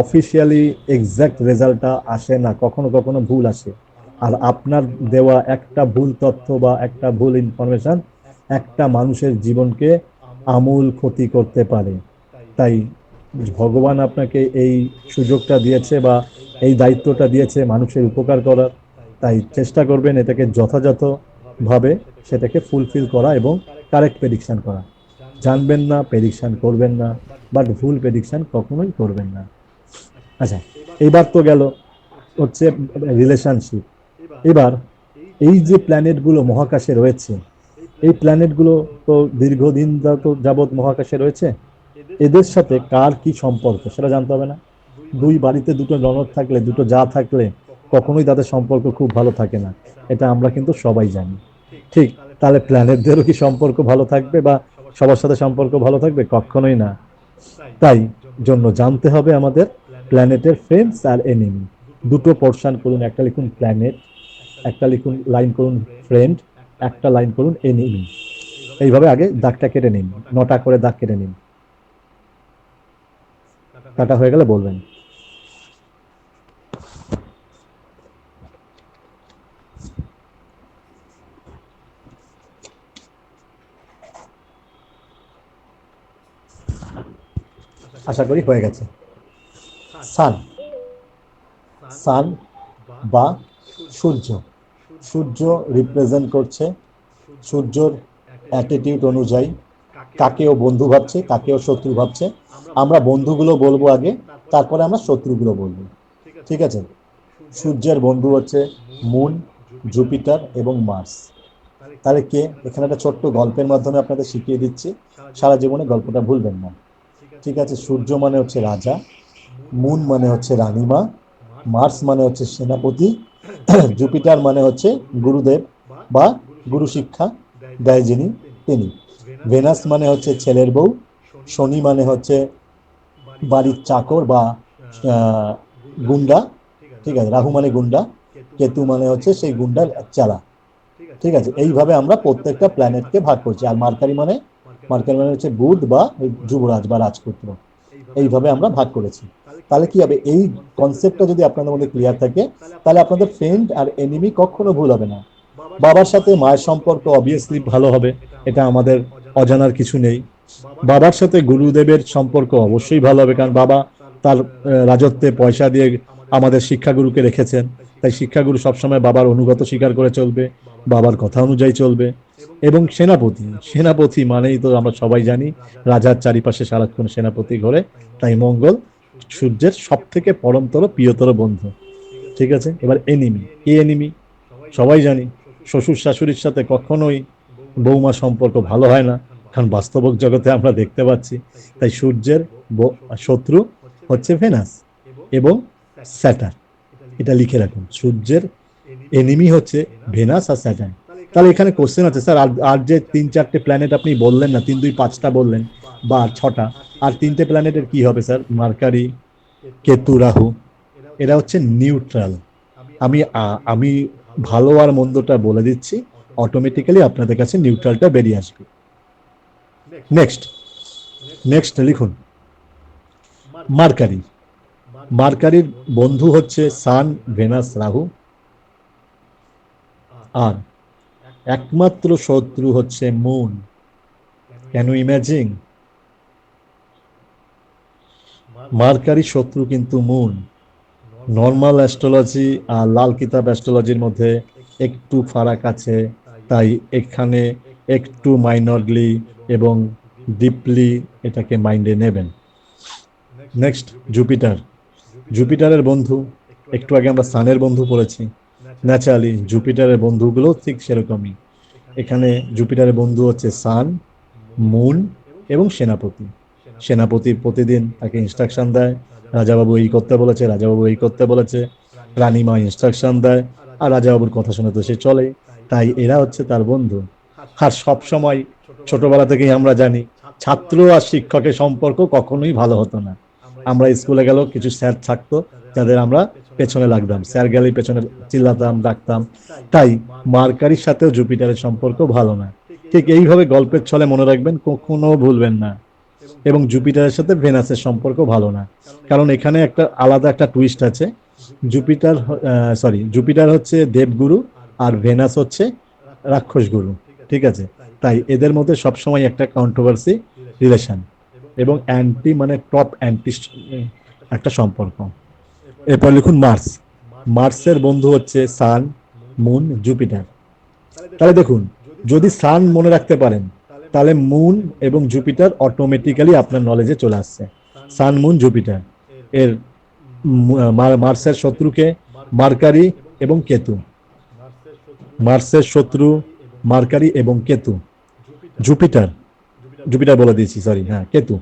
অফিসিয়ালি এক্সাক্ট রেজাল্টটা আসে না, কখনো কখনো ভুল আসে। আর আপনার দেওয়া একটা ভুল তথ্য বা একটা ভুল ইনফরমেশন একটা মানুষের জীবনকে আমূল ক্ষতি করতে পারে। তাই ভগবান আপনাকে এই সুযোগটা দিয়েছে বা এই দায়িত্বটা দিয়েছে মানুষের উপকার করার। তাই চেষ্টা করবেন এটাকে যথাযথভাবে সেটাকে ফুলফিল করা এবং কারেক্ট প্রেডিকশন করা। জানবেন না, প্রেডিকশন করবেন না, বাট ভুল প্রেডিকশন কখনোই করবেন না। আচ্ছা, এইবার তো গেল হচ্ছে রিলেশনশিপ। এবার এই যে প্ল্যানেটগুলো মহাকাশে রয়েছে, এই প্ল্যানেটগুলো তো দীর্ঘদিন যাবৎ মহাকাশে রয়েছে, এদের সাথে কার কি সম্পর্ক সেটা জানতে হবে না? দুই বাড়িতে দুটো ননদ থাকলে, দুটো যা থাকলে কখনোই তাদের সম্পর্ক খুব ভালো থাকে না, এটা আমরা কিন্তু সবাই জানি। ঠিক, তাহলে প্ল্যানেটদেরও কি সম্পর্ক ভালো থাকবে বা সবার সাথে সম্পর্ক ভালো থাকবে? কখনোই না। তাই জন্য জানতে হবে আমাদের প্ল্যানেটের ফ্রেন্ডস আর এনিমি। দুটো পোর্শন করুন, একটা লিখুন প্ল্যানেট, একটা লিখুন লাইন করুন ফ্রেন্ড, একটা লাইন করুন এনিমি। এইভাবে আগে দাগটা কেটে নিন, 9টা করে দাগ কেটে নিন। কাটা হয়ে গেলে বলবেন। আশা করি হয়ে গেছে। সান, সান বা সূর্য, সূর্য রিপ্রেজেন্ট করছে সূর্যর অ্যাটিটিউড অনুযায়ী কাকেও বন্ধু ভাবছে, কাকেও শত্রু ভাবছে। আমরা বন্ধুগুলো বলবো আগে, তারপরে আমরা শত্রুগুলো বলবো, ঠিক আছে? সূর্যের বন্ধু হচ্ছে মুন, জুপিটার এবং মার্স। তাহলে কে, এখানে একটা ছোট্ট গল্পের মাধ্যমে আপনাদের শিখিয়ে দিচ্ছি, সারা জীবনে গল্পটা ভুলবেন না, ঠিক আছে? সূর্য মানে হচ্ছে রাজা, মুন মানে হচ্ছে রানীমা, মার্স মানে হচ্ছে সেনাপতি, জুপিটার মানে হচ্ছে গুরুদেব বা গুরু শিক্ষা দেয় যিনি, তিনি। ভেনাস মানে হচ্ছে ছেলের বউ, শনি মানে হচ্ছে বাড়ির চাকর বা গুন্ডা, ঠিক আছে? রাহু মানে গুন্ডা, কেতু মানে হচ্ছে সেই গুন্ডার চালা, ঠিক আছে? এইভাবে আমরা প্রত্যেকটা প্ল্যানেটকে ভাগ করছি। আর মার্কারি মানে হচ্ছে বুধ বা যুবরাজ বা রাজপুত্র, এইভাবে আমরা ভাগ করেছি। তাহলে কি হবে, এই কনসেপ্টটা যদি আপনাদের মধ্যে ক্লিয়ার থাকে, তাহলে আপনাদের ফ্রেন্ড আর এনিমি কখনো ভুল হবে না। বাবার সাথে মায়ের সম্পর্ক অবভিয়াসলি ভালো হবে, এটা আমাদের অজানার কিছু নেই। বাবার সাথে গুরুদেবের সম্পর্ক অবশ্যই ভালো হবে, কারণ বাবা তার রাজত্বে পয়সা দিয়ে আমাদের শিক্ষাগুরুকে রেখেছেন, তাই শিক্ষাগুরু সবসময় বাবার অনুগত স্বীকার করে চলবে, বাবার কথা অনুযায়ী চলবে। এবং সেনাপতি, সেনাপতি মানেই তো আমরা সবাই জানি রাজার চারিপাশে সারাক্ষণ সেনাপতি ঘোরে, তাই মঙ্গল সূর্যের সব থেকে পরমতর প্রিয়তর বন্ধু, ঠিক আছে? এবার এনিমি, কে এনিমি? সবাই জানি শ্বশুর শাশুড়ির সাথে কখনোই বৌমা সম্পর্ক ভালো হয় না, কারণ বাস্তবিক জগতে আমরা দেখতে পাচ্ছি। তাই সূর্যের শত্রু হচ্ছে ভেনাস এবং স্যাটার্ন, এটা লিখে রাখুন। সূর্যের এনিমি হচ্ছে ভেনাস আর স্যাটার্ন। তাহলে এখানে কোশ্চেন আছে, স্যার আর যে 3-4টে প্ল্যানেট আপনি বললেন না, 3 2 5টা বললেন বা 6টা, আর 3টে প্ল্যানেটের কি হবে স্যার? মার্কারি, কেতু, রাহু, এরা হচ্ছে নিউট্রাল। আমি ভালো আর মন্দটা বলে দিচ্ছি, অটোমেটিক্যালি আপনাদের কাছে নিউট্রালটা বেরিয়ে আসবে। নেক্সট, নেক্সট লিখুন মার্কারি। মার্কারির বন্ধু হচ্ছে সান, ভেনাস, রাহু, আর একমাত্র শত্রু হচ্ছে Moon. Can you imagine? Mercury শত্রু কিন্তু মুন। নর্মাল অ্যাস্ট্রোলজি আর লাল কিতাব অ্যাস্ট্রোলজির মধ্যে একটু ফারাক আছে, তাই এখানে একটু মাইনরলি এবং ডিপলি এটাকে মাইন্ডে নেবেন। নেক্সট জুপিটার, জুপিটারের বন্ধু, একটু আগে আমরা সানের বন্ধু পড়েছি, ন্যাচারালি জুপিটারের বন্ধুগুলো ঠিক সেরকমই। এখানে জুপিটারের বন্ধু হচ্ছে সান, মুন এবং সেনাপতি। সেনাপতি প্রতিদিন তাকে ইনস্ট্রাকশন দেয়, রাজাবাবু এই করতে বলেছে, রাজাবাবু এই করতে বলেছে, রানীমা ইনস্ট্রাকশন দেয়, আর রাজাবাবুর কথা শুনে তো সে চলে, তাই এরা হচ্ছে তার বন্ধু। আর সব সময় ছোটবেলা থেকেই আমরা জানি ছাত্র আর শিক্ষকের সম্পর্ক কখনোই ভালো হতো না। আমরা স্কুলে গেলেও কিছু স্যার থাকতো যাদের আমরা পেছনে লাগতাম, স্যার গেলেই পেছনে চিল্লাতাম, ডাকতাম। তাই মার্কারির সাথেও জুপিটারের সম্পর্ক ভালো না। ঠিক এইভাবে গল্পের ছলে মনে রাখবেন, কখনো ভুলবেন না। এবং জুপিটারের সাথে ভেনাসের সম্পর্ক ভালো না, কারণ এখানে একটা আলাদা একটা টুইস্ট আছে। জুপিটার হচ্ছে দেবগুরু আর ভেনাস হচ্ছে রাক্ষস গুরু, ঠিক আছে? তাই এদের মধ্যে সবসময় একটা কন্ট্রোভার্সি রিলেশন এবং অ্যান্টি মানে টপ অ্যান্টি একটা সম্পর্ক। এরপর লিখুন মার্স। মার্সের বন্ধু হচ্ছে সান, মুন, জুপিটার। তাহলে দেখুন, যদি সান মনে রাখতে পারেন, তাহলে মুন এবং জুপিটার অটোমেটিক্যালি আপনার নলেজে চলে আসছে। সান, মুন, জুপিটার। এর মার্সের শত্রুকে মার্কারি এবং কেতু। মার্সের শত্রু মার্কারি এবং কেতু। জুপিটার, জুপিটার বলে দিয়েছি, সরি, হ্যাঁ কেতু।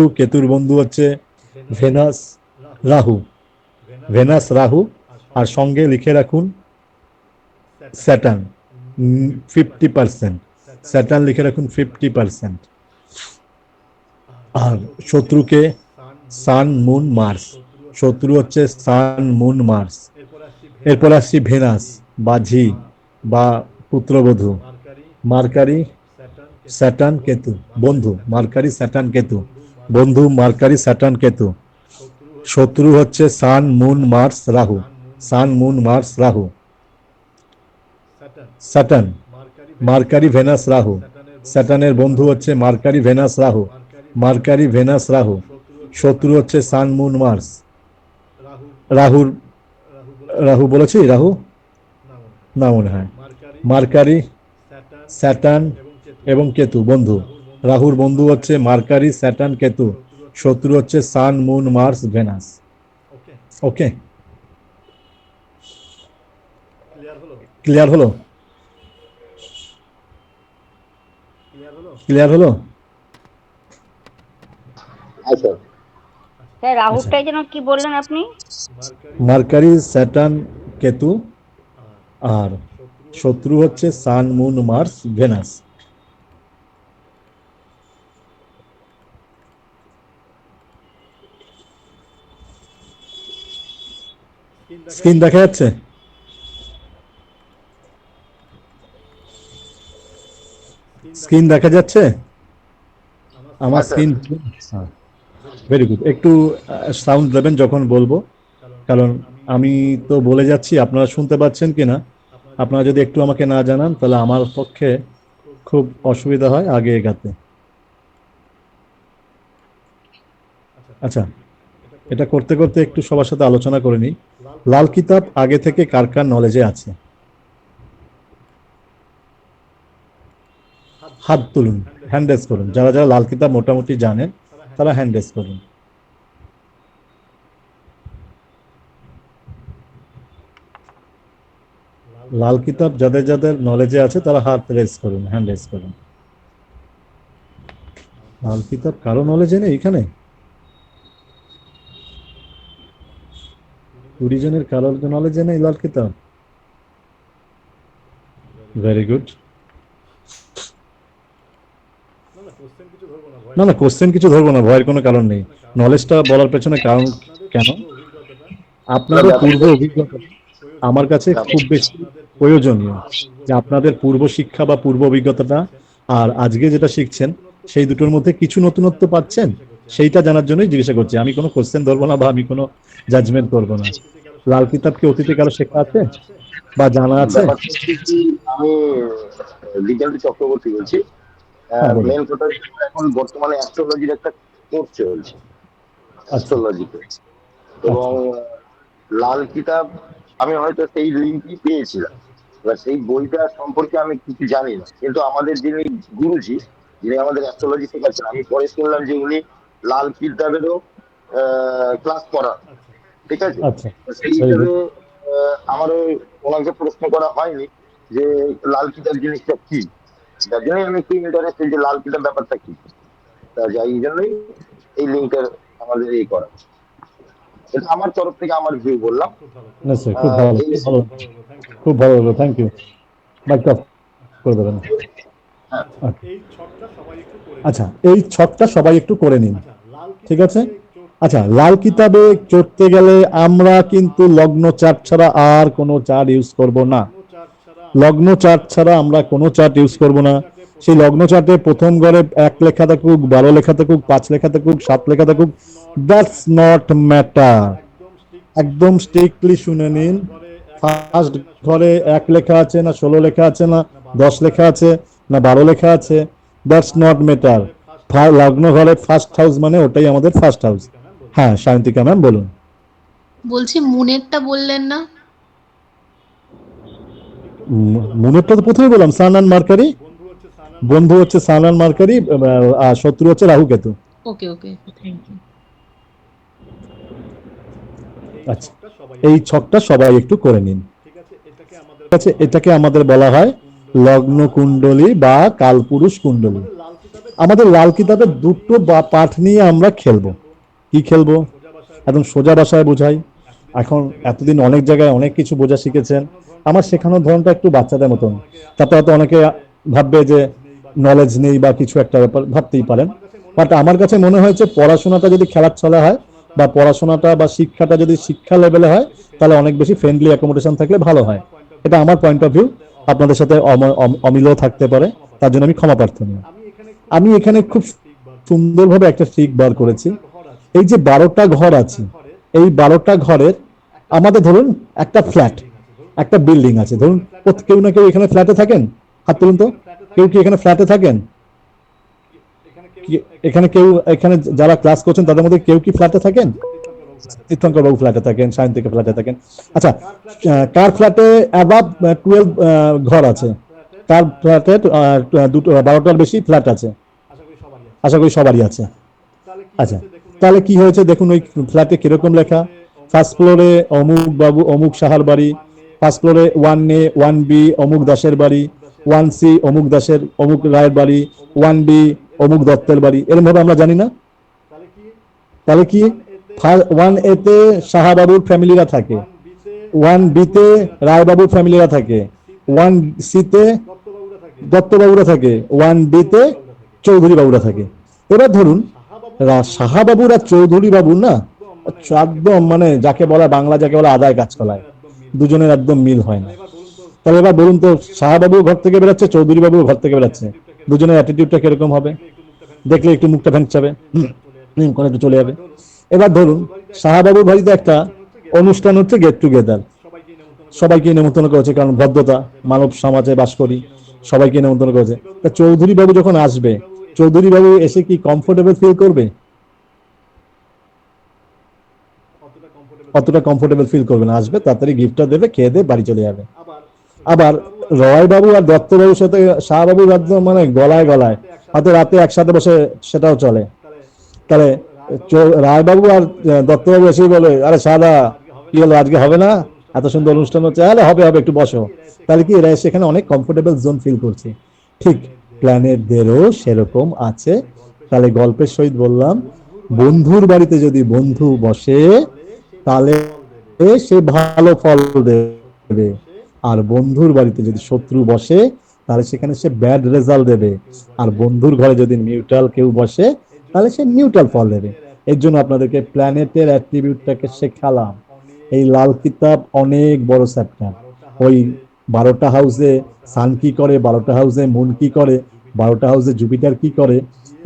কেতুর বন্ধু হচ্ছে ভেনাস, রাহু। ভেনাস, রাহু, আর সঙ্গে লিখে রাখুন স্যাটার্ন 50%। স্যাটার্ন লিখে রাখুন 50%। আর শত্রুকে সান, মুন, মার্স। শত্রু হচ্ছে সান, মুন, মার্স। এরপর আসছি ভেনাস বা ঝি বা পুত্রবধূ। Mercury, Saturn, Ketu. বন্ধু মার্কারি, স্যাটার্ন, কেতু। বন্ধু মার্কারি, স্যাটার্ন, কেতু। শত্রু হচ্ছে Sun, Moon, Mars, Rahu. Sun, Moon, Mars, Rahu. Saturn, Mercury, Venus, Rahu. স্যাটার্নের বন্ধু হচ্ছে Mercury, Venus, Rahu. Mercury, Venus, Rahu. শত্রু হচ্ছে সান, মুন, মার্স। রাহুর রাহু বলেছি, রাহু না মনে হয়। মার্কারি, স্যাটার্ন এবং কেতু বন্ধু। রাহুর বন্ধু হচ্ছে মার্কারি, স্যাটার্ন, কেতু। শত্রু হচ্ছে সান, মুন, মার্স, ভেনাস। ওকে, ক্লিয়ার হলো? ক্লিয়ার হলো? আচ্ছা, স্যার রাহুটাই যেন কি বললেন আপনি? Mercury, Saturn, Ketu. আর শত্রু হচ্ছে Sun, Moon, Mars, venous. Screen দেখা যাচ্ছে? স্ক্রিন দেখা যাচ্ছে? আমার স্ক্রিন, ভেরি গুড। একটু সাউন্ড দেবেন যখন বলবো, কারণ আমি তো বলে যাচ্ছি, আপনারা শুনতে পাচ্ছেন কিনা আপনারা যদি একটু আমাকে না জানান তাহলে আমার পক্ষে খুব অসুবিধা হয় আগে এগাতে। আচ্ছা, এটা করতে করতে একটু সবার সাথে আলোচনা করে নিই। লাল কিতাব আগে থেকে কার কার নলেজে আছে? হাত তুলুন, হ্যান্ড রেজ করুন। যারা যারা লাল কিতাব মোটামুটি জানেন তারা হ্যান্ড রেজ করুন। লাল কিতাব যাদের যাদের নলেজে আছে তারা হাত রেজ করুন, হ্যান্ড রেজ করুন। লাল কিতাব কারো নলেজে নেই এখানে? 20 জনের কারো নলেজে নেই লাল কিতাব? Very good. না না, কোশ্চেন কিছু ধরবো না, ভয়ের কোনো কারণ নেই। নলেজটা বলার পেছনে কারণ কেন, আপনাদের পূর্ব অভিজ্ঞতা আমার কাছে খুব বেশি প্রয়োজনীয়, যে আপনাদের পূর্ব শিক্ষা বা পূর্ব অভিজ্ঞতাটা আর আজকে যেটা শিখছেন সেই দুটোর মধ্যে কিছু নতুনত্ব পাচ্ছেন, সেইটা জানার জন্যই জিজ্ঞাসা করছি। আমি কোনো কোশ্চেন ধরবো না বা আমি কোনো জাজমেন্ট করবো না। লাল কিতাব কি অতীতে কারো শেখা আছে বা জানা আছে? ব্যাপারটা হচ্ছে কি, আমি বিজ্ঞান চক্রবর্তী বলছি। হ্যাঁ, বলুন। মেন কথা হচ্ছে এখন বর্তমানে অ্যাস্ট্রোলজির একটা কোর্স চলছে, আচ্ছা অ্যাস্ট্রোলজিতে। এবং আচ্ছা লাল কিতাব আমি হয়তো সেই লিঙ্কই পেয়েছিলাম। এবার সেই বইটা সম্পর্কে আমি কিছু জানি না, কিন্তু আমাদের যিনি গুরুজি, যিনি আমাদের অ্যাস্ট্রোলজি শেখাচ্ছেন, আমি পরে শুনলাম যে উনি লাল কিতাবেরও ক্লাস করান। ঠিক আছে, আচ্ছা, তো সেই ভেরি গুড। হিসাবে আমারও ওনাকে প্রশ্ন করা হয়নি যে লাল কিতাব জিনিসটা কি, যার জন্যই আমি একটু ইন্টারেস্টেড যে লাল কিতাব ব্যাপারটা কি। তা যাই জন্যই এই লিঙ্কটা আমাদের এই করা। এটা আমার তরফ থেকে আমার ভিউ বললাম। নিশ্চয়ই, খুব ভালো, এই খুব ভালো, খুব ভালো হলো। Thank you. মাইকটা করে দেবেন। আচ্ছা, এই ছকটা সবাই একটু করে নিন, ঠিক আছে? আচ্ছা, লাল কিতাবে চড়তে গেলে আমরা কিন্তু লগ্ন চার্ট ছাড়া আর কোনো চার্ট ইউজ করব না। লগ্ন চার্ট ছাড়া আমরা কোনো চার্ট ইউজ করব না। সেই লগ্ন চার্টে প্রথম ঘরে 1 লেখা থাকুক, 12 লেখা থাকুক, 5 লেখা থাকুক, 7 লেখা থাকুক, দ্যাটস নট ম্যাটার। একদম স্ট্রিক্টলি শুনে নিন। ফার্স্ট ঘরে 1 লেখা আছে না 16 লেখা আছে না 10 লেখা আছে না 12 লেখা আছে, দ্যাটস নট ম্যাটার। লগ্ন ঘরে ফার্স্ট হাউস মানে ওটাই আমাদের ফার্স্ট হাউস। হ্যাঁ, সায়ন্তিকা ম্যাম বলুন। বলছি মুনেরটা বললেন না? মুনেরটা তো প্রথমে বললাম, সান অ্যান্ড মার্কারি। বন্ধু হচ্ছে সান অ্যান্ড মার্কারি, আর শত্রু হচ্ছে রাহু কেতু। ওকে ওকে, থ্যাংক ইউ। আচ্ছা, এই ছকটা সবাই একটু করে নিন, ঠিক আছে? এটাকে আমাদের বলা হয় লগ্ন কুণ্ডলী বা কালপুরুষ কুণ্ডলী। আমাদের লাল কিতাবের দুটো পাঠ নিয়ে আমরা খেলবো। কি খেলবো? একদম সোজা ভাষায় বোঝাই। এখন এতদিন অনেক জায়গায় অনেক কিছু বোঝা শিখেছেন, আমার শেখানোর ধরনটা একটু বাচ্চাদের মতন। তারপর হয়তো অনেকে ভাববে যে নলেজ নেই বা কিছু একটা ব্যাপার, ভাবতেই পারেন। বাট আমার কাছে মনে হয়েছে পড়াশোনাটা যদি খেলার ছলে হয় বা পড়াশোনাটা বা শিক্ষাটা যদি শিক্ষা লেভেলে হয়, তাহলে অনেক বেশি ফ্রেন্ডলি অ্যাকোমোডেশন থাকলে ভালো হয়। এটা আমার পয়েন্ট অফ ভিউ। আপনাদের সাথে অমিলও থাকতে পারে, তার জন্য আমি ক্ষমা প্রার্থনীয়। আমি এখানে খুব সুন্দরভাবে একটা ট্রিক বার করেছি। এই যে 12টা ঘর আছে, এই 12টা ঘরের আমাদের ধরুন একটা ফ্ল্যাট, একটা বিল্ডিং আছে। ধরুন কেউ না কেউ এখানে ফ্ল্যাটে থাকেন, হাত তুলুন তো। কেউ কি এখানে ফ্ল্যাটে থাকেন? এখানে কেউ, এখানে যারা ক্লাস করছেন তাদের মধ্যে কেউ কি ফ্ল্যাটে থাকেন? তীর্থঙ্কর বাবু ফ্ল্যাটে থাকেন, সায়ন্তিকা ফ্ল্যাটে থাকেন। আচ্ছা, কার ফ্ল্যাটে অ্যাবাভ 12 ঘর আছে? কার ফ্ল্যাটে দুটো 12টার বেশি ফ্ল্যাট আছে? আশা করি সবারই আছে। আচ্ছা, তাহলে কি হয়েছে দেখুন ওই ফ্ল্যাটে কিরকম লেখা, ফার্স্ট ফ্লোরে অমুক বাবু অমুক সাহার বাড়ি, ফার্স্ট ফ্লোরে 1A 1B অমুক দাসের বাড়ি, 1C অমুক দাসের অমুক রায়ের বাড়ি, 1B অমুক দত্তের বাড়ি, এরকম ভাবে আমরা জানি না? তাহলে কি 1A তে সাহাবাবুর ফ্যামিলিরা থাকে, 1B তে রায়বাবুর ফ্যামিলিরা থাকে, 1C তে দত্তবাবুরা থাকে, 1D তে চৌধুরী বাবুরা থাকে। এবার ধরুন সাহাবাবুর আর চৌধুরী বাবু না একদম মানে যাকে বলা বাংলা যাকে বলা আদায় কাজ কলায়, দুজনের একদম মিল হয় না। তাহলে এবার বলুন তো সাহাবাবু ঘর থেকে বেরাচ্ছে, চৌধুরী বাবু ঘর থেকে বেরাচ্ছে, দুজনের অ্যাটিটিউডটা কিরকম হবে? দেখলে একটু মুখটা ভেঙচাবে, কোনো একটু চলে যাবে। এবার ধরুন সাহাবাবুর বাড়িতে একটা অনুষ্ঠান হচ্ছে, গেট টুগেদার, সবাইকে নিমন্ত্রণ করেছে, কারণ ভদ্রতা, মানব সমাজে বাস করি, সবাইকে নিমন্ত্রণ করেছে। তা চৌধুরী বাবু যখন আসবে, চৌধুরী বাবু এসে কি কমফোর্টেবল ফিল করবে? অতটা কমফোর্টেবল ফিল করবে না, আসবে তাড়াতাড়ি গিফটটা দেবে, খেয়ে দিয়ে বাড়ি চলে যাবে। আবার রয় বাবু আর দত্তবাবুর সাথে শাহবাবু একদম মানে গলায় গলায়, হয়তো রাতে একসাথে বসে সেটাও চলে। তাহলে রায়বাবু আর দত্তবাবু এসেই বলে, আরে সাদা কি হলো আজকে হবে না, এত সুন্দর অনুষ্ঠান হচ্ছে, আরে হবে হবে একটু বসো। তাহলে কি এরা সেখানে অনেক কমফোর্টেবল জোন ফিল করছে। ঠিক প্ল্যানেটদেরও সেরকম আছে। তাহলে গল্পের সহিত বললাম, বন্ধুর বাড়িতে যদি বন্ধু বসে তাহলে সে ভালো ফল দেবে, আর বন্ধুর বাড়িতে যদি শত্রু বসে তাহলে সেখানে সে ব্যাড রেজাল্ট দেবে, আর বন্ধুর ঘরে যদি নিউট্রাল কেউ বসে তাহলে সে নিউট্রাল ফল দেবে। এর জন্য আপনাদেরকে প্ল্যানেটের অ্যাট্রিবিউটটাকে শেখালাম। এই লাল কিতাব অনেক বড় চ্যাপ্টার। ওই 12টা হাউসে সান কি করে, 12টা হাউসে মুন কি করে, 12টা হাউসে জুপিটার কি করে,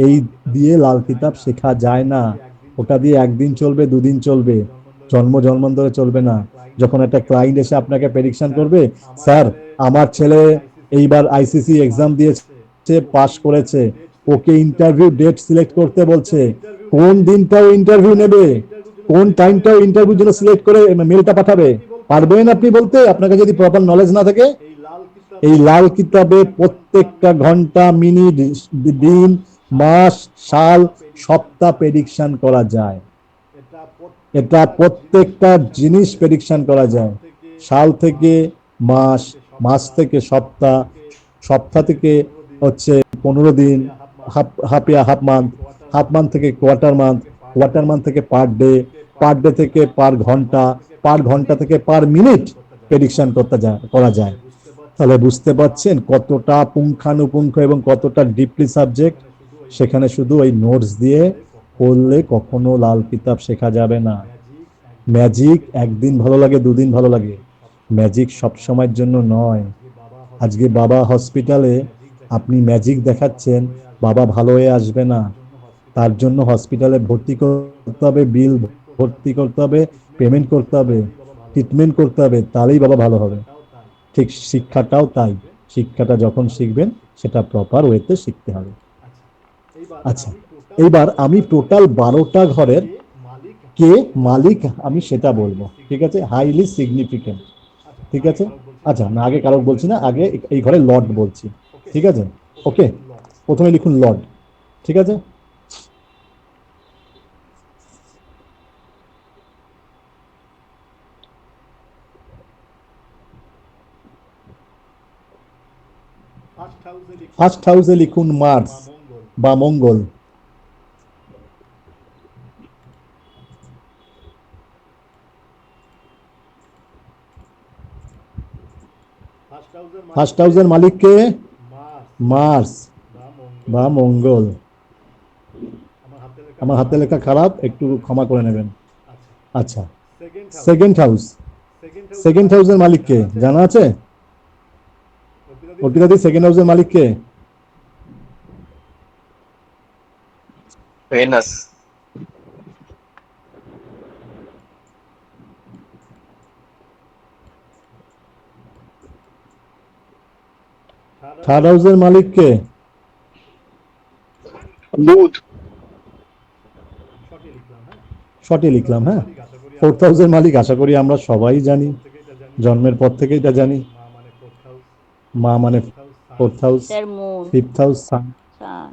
এই দিয়ে লাল কিতাব শেখা যায় না। ওটা দিয়ে একদিন চলবে, দুদিন চলবে, জন্মান্তরে চলবে না। যখন একটা ক্লায়েন্ট এসে আপনাকে প্রেডিকশন করবে, স্যার আমার ছেলে এইবার আইসিসি এক্সাম দিয়েছে, পাস করেছে, ওকে ইন্টারভিউ ডেট সিলেক্ট করতে বলছে, কোন দিনটাও ইন্টারভিউ নেবে, কোন টাইমটাও ইন্টারভিউর জন্য সিলেক্ট করে মেলটা পাঠাবে, পারবেন আপনি বলতে? আপনার কাছে যদি প্রপার নলেজ না থাকে। এই লাল কিতাবে প্রত্যেকটা ঘন্টা, মিনিট, দিন, মাস, সাল, সপ্তাহ প্রেডিকশন করা যায়। এটা প্রত্যেকটা জিনিস প্রেডিকশন করা যায়। সাল থেকে মাস, মাস থেকে সপ্তাহ, সপ্তাহ থেকে হচ্ছে 15 দিন, হাফ মান্থ, হাফ মান্থ থেকে কোয়ার্টার মান্থ, কোয়ার্টার মান্থ থেকে পার ডে, পার ডে থেকে পার ঘন্টা, পার ঘন্টা থেকে পার মিনিট প্রেডিকশন করা যায়। তাহলে বুঝতে পারছেন কতটা পুঙ্খানুপুঙ্খ এবং কতটা ডিপলি সাবজেক্ট। সেখানে শুধু ওই নোটস দিয়ে পড়লে কখনো লাল কিতাব শেখা যাবে না। ম্যাজিক একদিন ভালো লাগে, দুদিন ভালো লাগে, ম্যাজিক সব সময়ের জন্য নয়। আজকে বাবা হসপিটালে, আপনি ম্যাজিক দেখাচ্ছেন, বাবা ভালো হয়ে আসবে না। তার জন্য হসপিটালে ভর্তি করতে হবে, বিল ভর্তি করতে হবে, পেমেন্ট করতে হবে, ট্রিটমেন্ট করতে হবে, তাহলেই বাবা ভালো হবে। ঠিক শিক্ষাটাও তাই, শিক্ষাটা যখন শিখবেন সেটা প্রপার ওয়েতে শিখতে হবে। আচ্ছা, এইবার আমি টোটাল 12টা ঘরের কে মালিক আমি সেটা বলবো, ঠিক আছে? হাইলি সিগনিফিকেন্ট, ঠিক আছে? আচ্ছা, না আগে কারো বলছি না, আগে এই ঘরে লর্ড বলছি, ঠিক আছে? ওকে, প্রথমে লিখুন লর্ড, ঠিক আছে? ফার্স্ট হাউসে লিখুন মার্স বা মঙ্গল। ফার্স্ট হাউসের মালিক কে? মার্স বা মঙ্গল। আমার হাতে লেখা খারাপ, একটু ক্ষমা করে নেবেন। আচ্ছা, সেকেন্ড হাউস, সেকেন্ড হাউসের মালিক কে জানা আছে? অর্পিতাদি, সেকেন্ড হাউসের মালিক কে? ভেনাস। থার্ড হাউসের মালিক কে? বুধ। শর্টে লিখলাম, হ্যাঁ। 4000 মালিক আশা করি আমরা সবাই জানি, জন্মের পর থেকে এটা জানি। মা মানে 4th house, sir Moon 5th house, Sun. Sun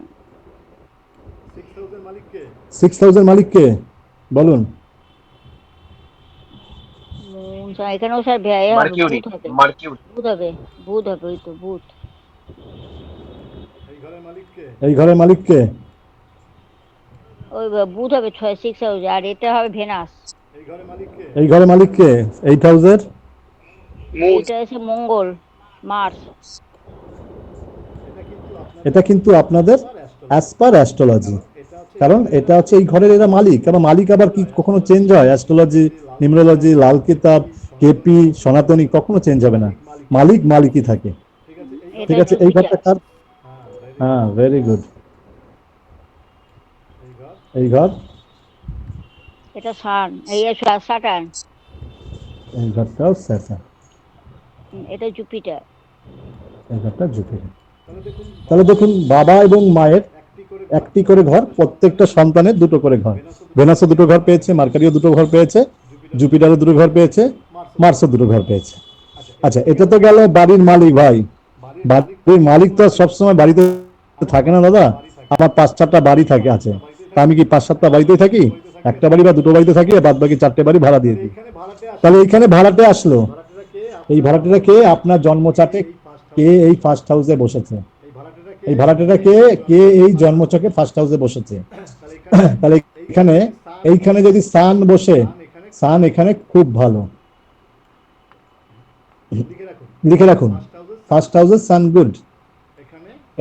6000 মালিক কে বলুন? মুন সান এখানেও স্যার ব্যয় হবে, মার্কিউরি, বুধ হবে, মার্কিউরি। বুধ হবে, বুধ হবে, ওই তো বুধ। এই ঘরের মালিক কে? ওই বুধ হবে 6 আর এটা হবে ভেনাস। এই ঘরের মালিক কে? 8000। মুন। এটা এসে মঙ্গল, মার্স। এটা কিন্তু আপনাদের অ্যাজ পার অ্যাস্ট্রোলজি, কারণ এটা হচ্ছে এই ঘরের এরা মালিক। কারণ মালিক আবার কি কখনো চেঞ্জ হয়? অ্যাস্ট্রোলজি, নিউমেরোলজি, লাল কিতাব, কেপি, সনাতনী কখনো চেঞ্জ হবে না। মালিক মালিকই থাকে। ঠিক এটা আছে, এই ঘরটা জুপিটার। কার? হ্যাঁ, ভেরি গুড। এই ঘর, এটা সান, এই সাটার্ন। এই ঘরটাও স্যাটার্ন, এটা জুপিটার। এই ঘরটা জুপিটার। তাহলে দেখুন, বাবা এবং মায়ের একটি করে ঘর, প্রত্যেকটা সন্তানের দুটো করে ঘর। ভেনাসও দুটো ঘর পেয়েছে, মার্কারিও দুটো ঘর পেয়েছে, জুপিটারও দুটো ঘর পেয়েছে, মার্সও দুটো ঘর পেয়েছে। আচ্ছা, এটা তো গেল বাড়ির মালিক। ভাই, বাড়ির মালিক তো সবসময় বাড়িতে থাকে না দাদা। আমার 5-4টা বাড়ি থাকে আছে, তা আমি কি 5-7টা বাড়িতেই থাকি? একটা বাড়ি বা দুটো বাড়িতে থাকি, বাদ বাকি 4টে বাড়ি ভাড়া দিয়ে দিই। তাহলে এইখানে ভাড়াটে আসলো, এই ভাড়াটেটা কে? আপনার জন্ম চার্টে কে এই ফার্স্ট হাউসে বসেছে? এই ভাড়াটেটা কে? কে এই জন্মছকে ফার্স্ট হাউসে বসেছে? তাহলে এখানে, এইখানে যদি সান বসে, সান এখানে খুব ভালো, লিখে রাখুন। ফার্স্ট হাউসে সান গুড,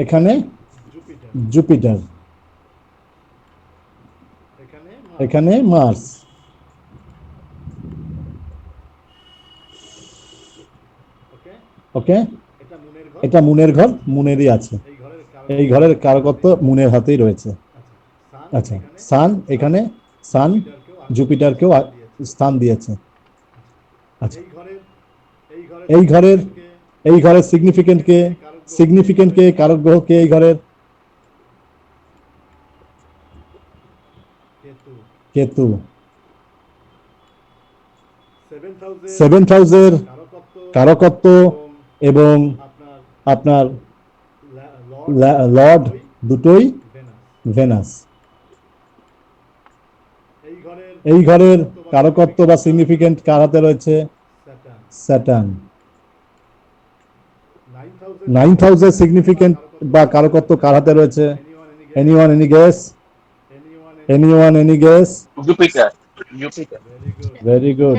এখানে জুপিটার, এখানে মার্স। ওকে, এটা মুনের ঘর, মুনেরই আছে। এই ঘরের কারকত্ব মুনের হাতেই রয়েছে। আচ্ছা, সান এখানে, সান জুপিটারকেও স্থান দিয়েছে। আচ্ছা, এই ঘরের, এই ঘরের সিগনিফিকেন্ট কে? সিগনিফিকেন্ট কে, কারক গ্রহ কে এই ঘরের? কেতু। 7th হাউসের কারকত্ব এবং আপনার লর্ড দুটোই ভেনাস। এই ঘরের কারকত্ব বা সিগনিফিকেন্ট কার হাতে রয়েছে? স্যাটার্ন। 9th হাউসের সিগনিফিকেন্ট বা কারকত্ব কার হাতে রয়েছে? Anyone, any guess? Anyone, any guess? Jupiter, Jupiter. Very good,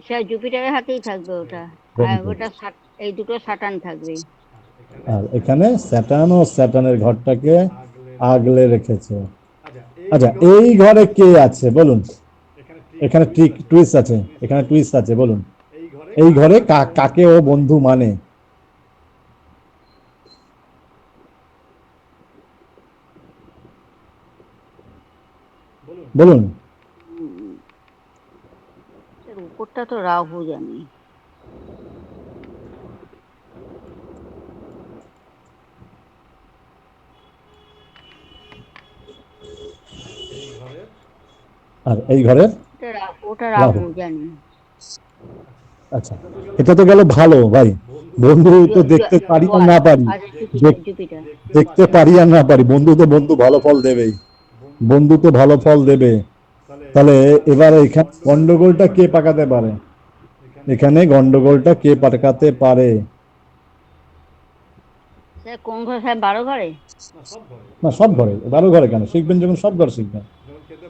sir জুপিটারের হাতেই থাকবে ওটা। ভেরি আর গুড। ওটা এই দুটো সাটার্ন থাকবে। আর এখানে স্যাটার্ন ও স্যাটার্নের ঘরটাকে আগলে রেখেছে। আচ্ছা, এই ঘরে কে আছে বলুন? এখানে টুইস্ট আছে, এখানে টুইস্ট আছে, বলুন। এই ঘরে কাকে ও বন্ধু মানে? বলুন। স্যার উপরটা তো রাহু জানি। আর এই ঘরের ওটা রাহু। রাহু জানি। আচ্ছা, এটা তো গেল ভালো ভাই। বন্ধু তো দেখতে পারি আর না পারি, আচ্ছা জুপিটার। দেখতে পারি আর না পারি, বন্ধু তো বন্ধু ভালো ফল দেবেই, বন্ধু তো ভালো ফল দেবে। তাহলে এবার এখানে গন্ডগোলটা কে পাকাতে পারে? এখানে গন্ডগোলটা কে পাকাতে পারে? স্যার কোন ঘরে? স্যার 12 ঘরে। না, সব ঘরে। 12 ঘরে কেন? শিখবেন যখন সব ঘর শিখবেন।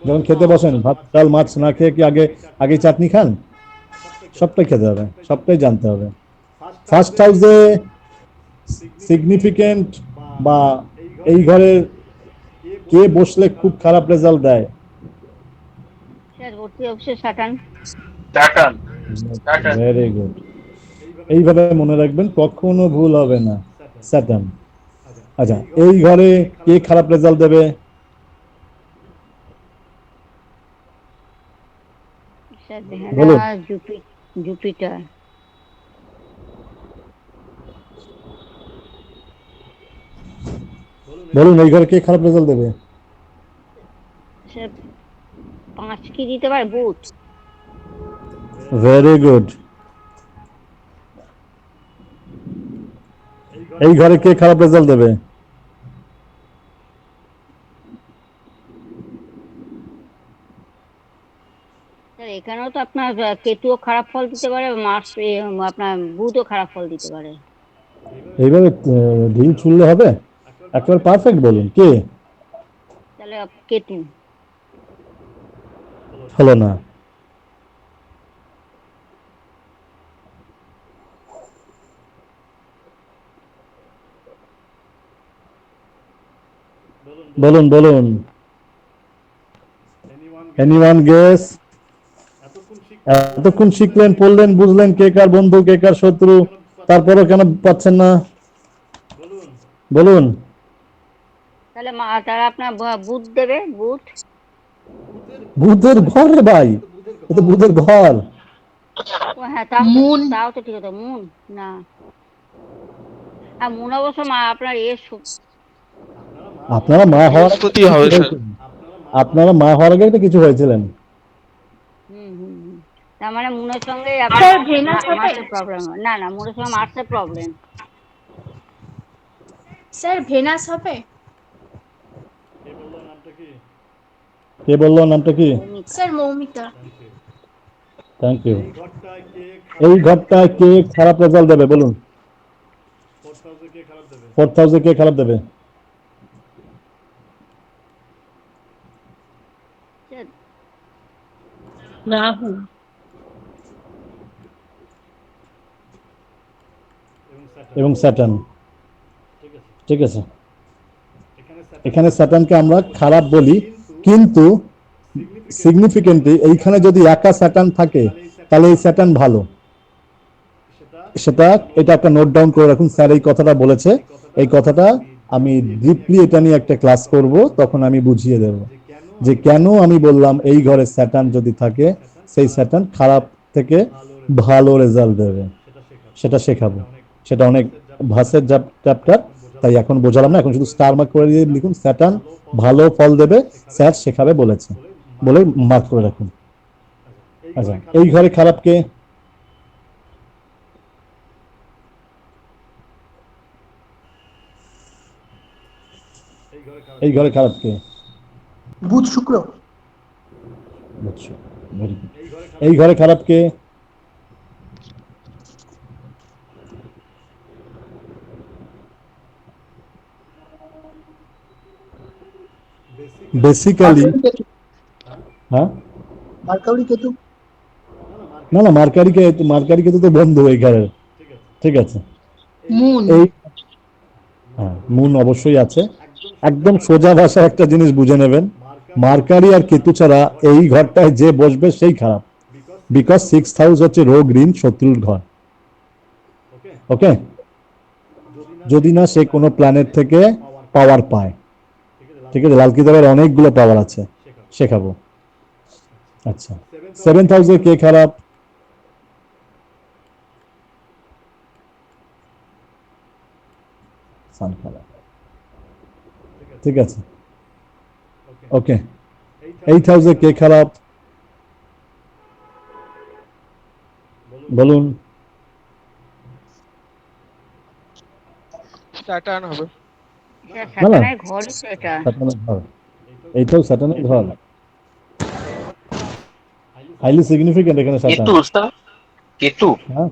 যখন খেতে বসেন, ভাত ডাল মাছ না খেয়ে কি আগে আগে চাটনি খান? সবটাই খেতে হবে, সবটাই জানতে হবে। ফার্স্ট হাউসে সিগনিফিকেন্ট বা এই ঘরের কে বসলে খুব খারাপ রেজাল্ট দেয়? স্যার ভর্তি অবশ্যই Saturn. Saturn, Saturn. Very good. এইভাবে মনে রাখবেন, কখনো ভুল হবে না। স্যাটার্ন। আচ্ছা, এই ঘরে কে খারাপ রেজাল্ট দেবে? স্যার বলুন। Venus, Jupiter. বলুন, এই ঘরে কে খারাপ রেজাল্ট দেবে? স্যার 5 কি দিতে পারে? বুট। Very good. এই ঘরে কে খারাপ রেজাল্ট দেবে? স্যার এখানেও তো আপনার কেতুও খারাপ ফল দিতে পারে, মার্স আপনার বুধও খারাপ ফল দিতে পারে। এইভাবে ঢিল ছুড়লে হবে? একবার পারফেক্ট বলুন কে? তাহলে কেতু। হলো না। বলুন বলুন। Anyone guess? এতক্ষণ শিখলেন, পড়লেন, বুঝলেন কে কার বন্ধু কে কার শত্রু, তারপরেও কেন পাচ্ছেন না? বলুন। তাহলে তারা আপনার বুধ দেবে, বুধ। বুধের ঘর রে ভাই, এ তো বুধের ঘর। ও হ্যাঁ, তাও মুন। তাও তো ঠিক আছে। মুন না, মুন অবশ্য আপনার আপনারা মা হওয়ার আগে বৃহস্পতি কিছু হবে স্যার। হয়েছিলেন। আপনারা মা হওয়ার আগে তো কিছু হয়েছিলেন। তার মানে মুনের সঙ্গে স্যার ভেনাস হবে? মার্সের প্রবলেম। না না, মুনের সঙ্গে মার্সের প্রবলেম। স্যার ভেনাস হবে? কে বললো নামটা কি? স্যার মৌমিতা। Thank you. এই ঘরটায় কে খারাপ রেজাল্ট দেবে বলুন? 4000 কে খারাপ দেবে? রাহু। এবং স্যাটার্ন। ঠিক আছে, এখানে স্যাটার্নকে আমরা খারাপ বলি, কিন্তু সিগনিফিকেন্টলি এইখানে যদি একা স্যাটার্ন থাকে তাহলে এই স্যাটার্ন ভালো। সেটা এটা একটা নোট ডাউন করে রাখুন। স্যার এই কথাটা বলেছে, এই কথাটা আমি ডিপলি এটা নিয়ে একটা ক্লাস করব, তখন আমি বুঝিয়ে দেব যে কেন আমি বললাম এই ঘরে স্যাটার্ন যদি থাকে সেই স্যাটার্ন খারাপ থেকে ভালো রেজাল্ট দেবে, সেটা শেখাবো। সেটা অনেক ভাষের চ্যাপ্টার, তাই এখন বোঝালাম না। এখন শুধু স্টার মার্ক করে দিয়ে লিখুন স্যাটার্ন ভালো ফল দেবে, স্যার শেখাবে বলেছে, বলে মার্ক করে রাখুন। আচ্ছা, এই ঘরে খারাপ কে? এই ঘরে খারাপ কে? বুধ শুক্র। আচ্ছা, very good. এই ঘরে খারাপ কে? বেসিক্যালি হ্যাঁ, মার্কারি কেতু। না না, মার্কারি কেতু তো বন্ধু এই ঘরের। ঠিক আছে, মুন। এই হ্যাঁ, মুন অবশ্যই আছে। একদম সোজা ভাষায় একটা জিনিস বুঝে নেবেন, মার্কারি আর কেতু ছাড়া এই ঘরটায় যে বসবে সেই খারাপ, বিকজ 6th হাউস হচ্ছে রোগ ঋণ শত্রুর ঘর। ওকে, যদি না সে কোনো প্ল্যানেট থেকে পাওয়ার পায়। ঠিক আছে, লাল কিতাবের অনেকগুলো পাওয়ার আছে, শেখাবো। আচ্ছা, 7th হাউসে কে খারাপ? সান খারাপ। ঠিক আছে, ওকে। 8th হাউসে কে খারাপ বলুন? স্যাটার্ন হবে। না না, স্যাটার্নের ঘরই তো এটা। স্যাটার্নের ঘর, এইটাও স্যাটার্নের ঘর। হাইলি সিগনিফিকেন্ট এখানে স্যাটার্ন। কেতু স্যার, কেতু। হ্যাঁ,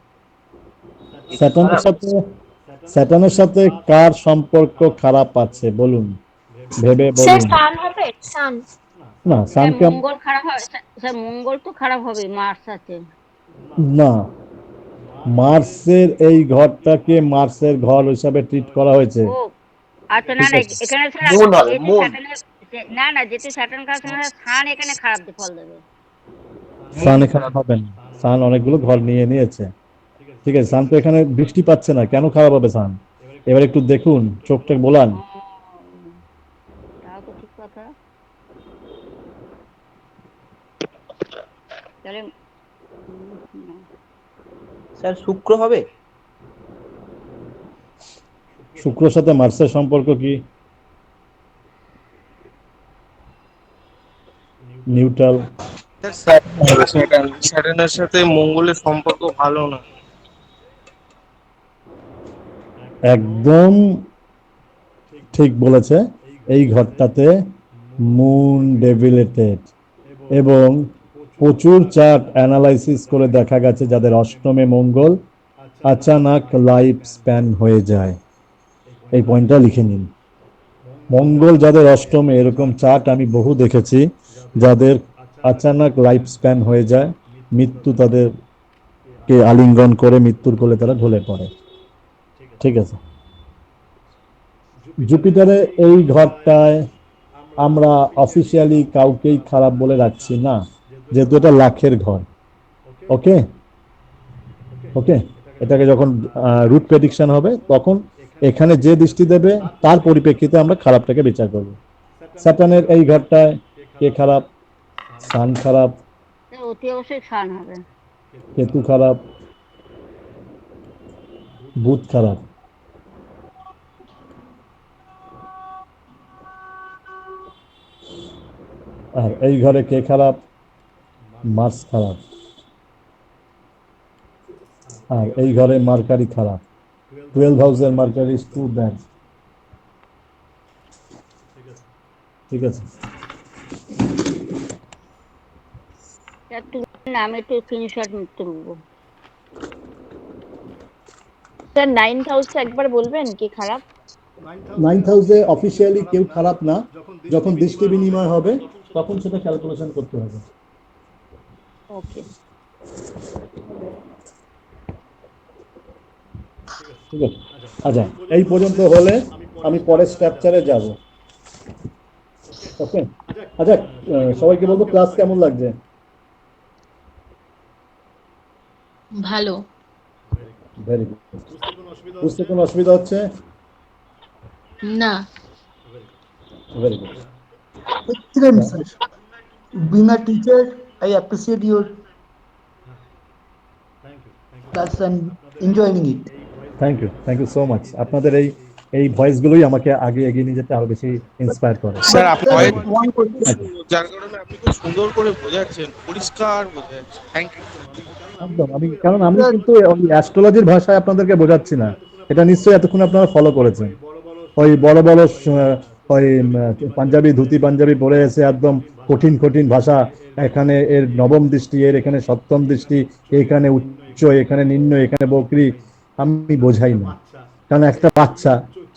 স্যাটার্নের সাথে কার সম্পর্ক খারাপ আছে বলুন, ভেবে স্যার বলুন। সান হবে? সান। না, স্যার সানকে মঙ্গল খারাপ হবে। স্যার মঙ্গল তো খারাপ হবে, মার্স আছে। না, মার্সের এই ঘরটাকে মার্সের ঘর হিসাবে ট্রিট করা হয়েছে। ও আচ্ছা, না না, এখানে স্যার মুন হবে, যেহেতু মুন। স্যাটার্নের না না, যেহেতু স্যাটার্ন খারাপ, সান এখানে খারাপ ফল দেবে। সান এখানে হবে না, সান অনেকগুলো ঘর নিয়ে নিয়েছে। ঠিক আছে, সান তো এখানে বৃষ্টি পাচ্ছে না, কেন খারাপ হবে সান? এবার একটু দেখুন, চোখটা বোলান। তাও তো ঠিক কথা। তাহলে স্যার শুক্র হবে। শুক্রের সাথে মার্সের সম্পর্ক কি? নিউট্রাল। স্যাটার্নের সাথে মঙ্গলের সম্পর্ক ভালো না। একদম ঠিক বলেছে। এই ঘরটাতে মুন ডেভিলেটেড এবং প্রচুর চার্ট অ্যানালাইসিস করে দেখা গেছে যাদের অষ্টমে মঙ্গল আচানক লাইফ স্প্যান হয়ে যায়। এই পয়েন্টটা লিখে নিন। মঙ্গল যাদের অষ্টমে, এরকম চার্ট আমি বহু দেখেছি, যাদের আচানক লাইফ স্প্যান হয়ে যায়, মৃত্যু তাদেরকে আলিঙ্গন করে মৃত্যুর কোলে তারা ঢলে পড়ে। ঠিক আছে। জুপিটারে এই ঘরটায় আমরা অফিসিয়ালি কাউকেই খারাপ বলে রাখছি না, যেহেতু এটা লাখের ঘর। ওকে ওকে, এটাকে যখন রুট প্রেডিকশন হবে তখন এখানে যে দৃষ্টি দেবে তার পরিপ্রেক্ষিতে আমরা খারাপটাকে বিচার করব। স্যাটার্নের এই ঘরটায় কে খারাপ? সান খারাপ, অতি অবশ্যই সান হবে। কেতু খারাপ, বুধ খারাপ, আর এই ঘরে কে খারাপ? মার্স খারাপ, আর এই ঘরে মার্কারি খারাপ। 12 হাউসের মার্কারি ইজ টু ব্যাড। ঠিক আছে। আমি একটু স্ক্রিনশট তুলবো। স্যার 9th হাউস একবার বলবেন কি খারাপ? 9th হাউসে অফিসিয়ালি কেউ খারাপ না, যখন দৃষ্টি বিনিময় হবে তখন সেটা ক্যালকুলেশন করতে হবে। ওকে। ঠিক আছে। আচ্ছা, এই পর্যন্ত হলে আমি পরের স্ট্রাকচারে যাব। ওকে। আচ্ছা, সবাইকে বলবো ক্লাস কেমন লাগছে? ভালো। Very good. বুঝতে কোনো অসুবিধা হচ্ছে? না। Very good. Excellent, sir. Being a teacher, I appreciate your class and enjoying it. Thank you so much. আপনাদের এই ভয়েসগুলোই আমাকে আগে এগিয়ে নিয়ে যেতে আরো বেশি ইন্সপায়ার করে। স্যার Sir, আপনার one question. যার কারণে আপনি খুব সুন্দর করে বোঝাচ্ছেন, পরিষ্কার বোঝাচ্ছেন। Thank you. একদম। কারণ আমি কিন্তু ওই অ্যাস্ট্রোলজির ভাষায় আপনাদেরকে বোঝাচ্ছি না, এটা নিশ্চয়ই এতক্ষণ আপনারা ফলো করেছেন। ওই বড় বড় ওই পাঞ্জাবি ধুতি পাঞ্জাবি পরে এসে একদম কঠিন কঠিন ভাষা, এখানে এর নবম দৃষ্টি, এর এখানে সপ্তম দৃষ্টি, এখানে উচ্চ, এখানে নিম্ন, এখানে বকরি, আমি বোঝাই না। কারণ একটা বাচ্চা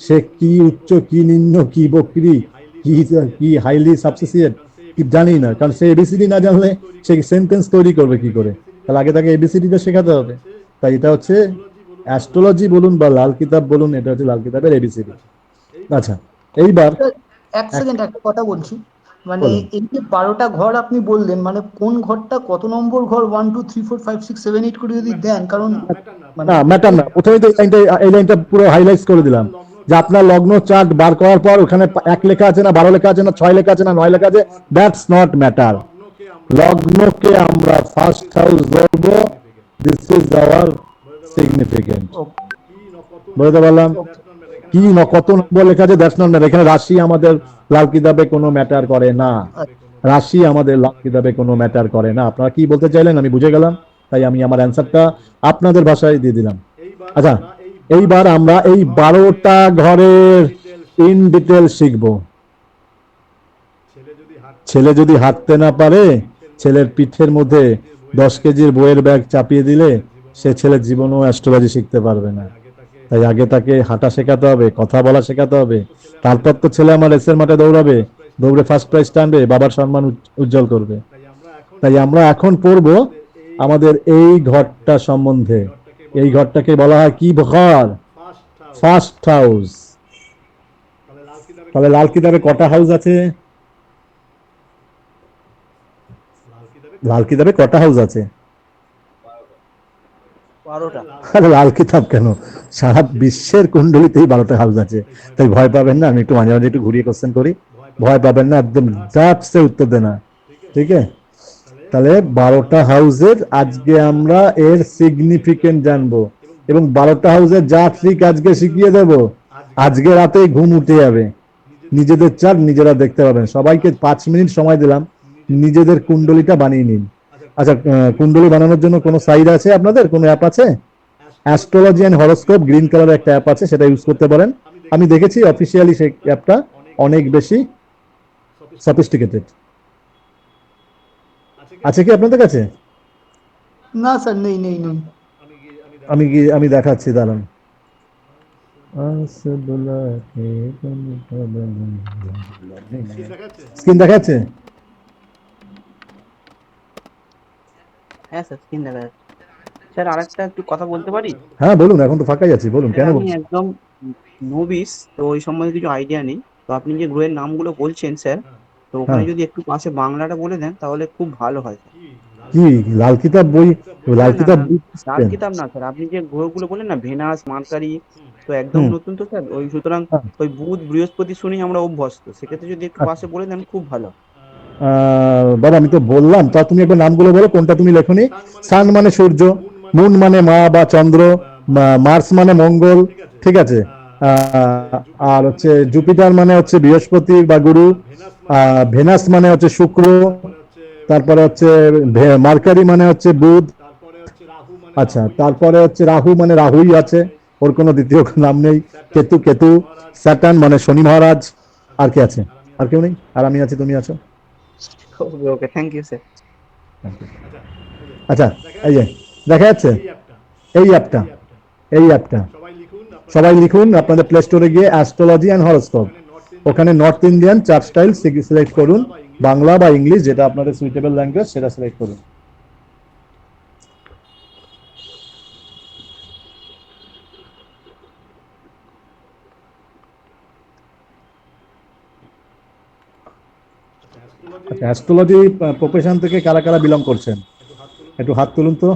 সে কি উচ্চ কি নিম্ন কি বকরি কি হাইলি সাবসিসিয়েট কি জানি না, কারণ সে এবিসিডি না জানলে সে সেন্টেন্স তৈরি করবে কি করে? তাহলে আগে তাকে এবিসিডিটা শেখাতে হবে। তাই এটা হচ্ছে অ্যাস্ট্রোলজি বলুন বা লাল কিতাব বলুন, এটা হচ্ছে লাল কিতাবের এবিসিডি। আচ্ছা, এইবার Sir, এক সেকেন্ড একটা কথা বলছি, মানে বলুন। এই যে 12টা ঘর আপনি বললেন, মানে কোন ঘরটা কত নম্বর ঘর, 1 2 3 4 5 6 7 8 করে যদি দেন, কারণ না ম্যাটার না, প্রথমে তো এই লাইনটা পুরো হাইলাইট করে দিলাম যে আপনার লগ্ন চার্ট বার করার পর ওখানে 1 লেখা আছে না 12 লেখা আছে না 6 লেখা আছে না 9 লেখা আছে, দ্যাটস নট ম্যাটার। লগ্নকে আমরা ফার্স্ট হাউস ধরবো, দিস ইজ আওয়ার সিগনিফিকেন্ট। বুঝতে পারলাম? কি কত নম্বর লেখা আছে দ্যাটস নট ম্যাটার। এখানে রাশি আমাদের লাল কিতাবে কোনো ম্যাটার করে না, রাশি আমাদের লাল কিতাবে কোনো ম্যাটার করে না। আপনারা কি বলতে চাইলেন আমি বুঝে গেলাম, তাই আমি আমার অ্যান্সারটা আপনাদের ভাষায় দিয়ে দিলাম। আচ্ছা, এইবার আমরা এই 12টা ঘরের ইন ডিটেল শিখব। ছেলে যদি হাঁটতে না পারে, ছেলের পিঠের মধ্যে 10 কেজির বইয়ের ব্যাগ চাপিয়ে দিলে সে ছেলের জীবনেও অ্যাস্ট্রোলজি শিখতে পারবে না। তাই আগে তাকে হাঁটা শেখাতে হবে, কথা বলা শেখাতে হবে, তারপর তো ছেলে আমার রেসের মাঠে দৌড়ে ফার্স্ট প্রাইজ টানবে, বাবার সম্মান উজ্জ্বল করবে। তাই আমরা এখন পড়ব আমাদের এই ঘরটা সম্বন্ধে। এই ঘরটাকে বলা হয় কি ঘর? First house. তাহলে লাল কিতাবে কটা হাউস আছে? লাল কিতাবে কটা হাউস আছে? 12টা। আরে লাল কিতাব কেন, সারা বিশ্বের কুণ্ডলিতেই 12টা হাউস আছে। তাই ভয় পাবেন না, আমি একটু মাঝে মাঝে একটু ঘুরিয়ে কোশ্চেন করি, ভয় পাবেন না, একদম জাপসে উত্তর দেনা। ঠিক আছে? তাহলে 12টা হাউসের আজকে আমরা এর সিগনিফিকেন্ট জানবো, এবং 12টা হাউসের যা ট্রিক আজকে শিখিয়ে দেব, আজকে রাতেই ঘুম উঠে যাবে। নিজেদের চার্ট নিজেরা দেখতে পাবেন। সবাইকে 5 মিনিট সময় দিলাম, নিজেদের কুণ্ডলিটা বানিয়ে নিন। আচ্ছা, কুণ্ডলী বানানোর জন্য কোনো সাইট আছে আপনাদের, কোনো অ্যাপ আছে? অ্যাস্ট্রোলজি অ্যান্ড হরোস্কোপ গ্রিন কালারের একটা অ্যাপ আছে, সেটা ইউজ করতে পারেন। আমি দেখেছি অফিসিয়ালি সেই অ্যাপটা অনেক বেশি সফিস্টিকেটেড। আছে কি আপনাদের কাছে? না স্যার, নেই নেই নেই। আমি দেখাচ্ছি, দাঁড়ান। স্ক্রিন দেখাচ্ছে? হ্যাঁ স্যার, স্ক্রিন দেখা যাচ্ছে। স্যার আরেকটা একটু কথা বলতে পারি? হ্যাঁ বলুন, এখন তো ফাঁকাই আছি, বলুন। স্যার কেন আমি বলুন? একদম নবিস, তো ওই সম্বন্ধে কিছু আইডিয়া নেই। তো আপনি যে গ্রহের নামগুলো বলছেন স্যার, তো ওখানে হ্যাঁ। যদি একটু পাশে বাংলাটা বলে দেন তাহলে খুব ভালো হয় স্যার। কি লাল কিতাব বই? না লাল না কিতাব না, বই লাল পড়ছেন? কিতাব না স্যার, আপনি যে গ্রহগুলো বললেন না, ভেনাস, মার্কারি, তো একদম হুম। নতুন তো স্যার, ওই সুতরাং হ্যাঁ। ওই বুধ বৃহস্পতি শুনেই আমরা অভ্যস্ত, সেক্ষেত্রে যদি একটু পাশে বলে দেন খুব ভালো। বাবা আমি তো বললাম, তা তুমি একবার নামগুলো বলো, কোনটা তুমি লেখনি। সান মানে সূর্য, মুন মানে মা বা চন্দ্র, মার্স মানে মঙ্গল, ঠিক আছে। আর হচ্ছে জুপিটার মানে হচ্ছে বৃহস্পতি বা গুরু, ভেনাস মানে হচ্ছে শুক্র, তারপরে হচ্ছে মার্কারি মানে হচ্ছে বুধ, আচ্ছা, তারপরে হচ্ছে রাহু মানে রাহুই আছে, ওর কোনো দ্বিতীয় নাম নেই। কেতু কেতু, স্যাটার্ন মানে শনি মহারাজ। আর কে আছে? আর কেউ নেই, আর আমি আছি, তুমি আছো। ওকে ওকে, থ্যাংক ইউ স্যার। আচ্ছা, এই যে দেখা যাচ্ছে এই অ্যাপটা, এই অ্যাপটা সবাই লিখুন আপনাদের প্লে স্টোরে গিয়ে অ্যাস্ট্রোলজি অ্যান্ড হরোস্কোপ। ওখানে north Indian chart style select করুন, বাংলা বা ইংলিশ যেটা আপনাদের সুইটেবল ল্যাঙ্গুয়েজ সেটা সিলেক্ট করুন। আচ্ছা, অ্যাস্ট্রোলজি প্রফেশন থেকে কারা কারা বিলং করছেন একটু হাত তুলুন তো।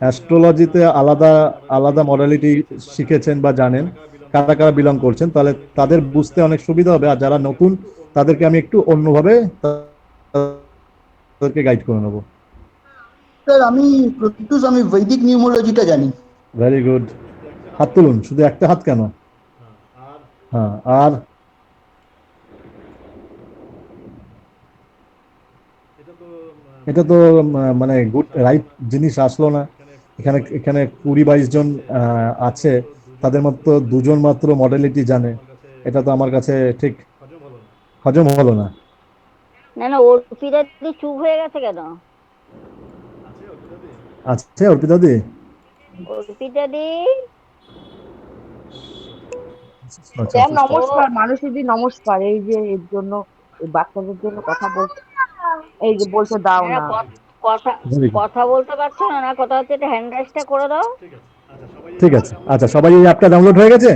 অ্যাস্ট্রোলজিতে আলাদা আলাদা মডালিটি শিখেছেন বা জানেন, কারা কারা বিলং করছেন, তাহলে তাদের বুঝতে অনেক সুবিধা হবে। আর যারা নতুন তাদেরকে আমি একটু অন্যভাবে তাদেরকে গাইড করে নেবো। স্যার আমি প্রত্যুষ, আমি বৈদিক নিউমোলজিটা জানি। ভেরি গুড, হাত তুলুন। শুধু একটা হাত কেন? হ্যাঁ, আর এটা তো মানে গুড রাইট জিনিস আসলো না। এখানে এখানে 20-22 জন আছে, তাদের মধ্যে 2 জন মাত্র মডেলিটি জানে। এটা তো আমার কাছে ঠিক হজম হলো না। না না, অর্পিতা দি চুপ হয়ে গেছে কেন? আছে অর্পিতা দি? অর্পিতা দি, স্যার ও নমস্কার, মানুষদি নমস্কার। এই যে এর জন্য, এই বাচ্চাদের জন্য কথা বলতে, এই যে বলতে দাও না না, না। কথা Very good. কথা বলতে পারছো না? না কথা হচ্ছে, এটা হ্যান্ড রাইজটা করে দাও। ঠিক আছে। আচ্ছা, সবাই এই অ্যাপটা ডাউনলোড হয়ে গেছে?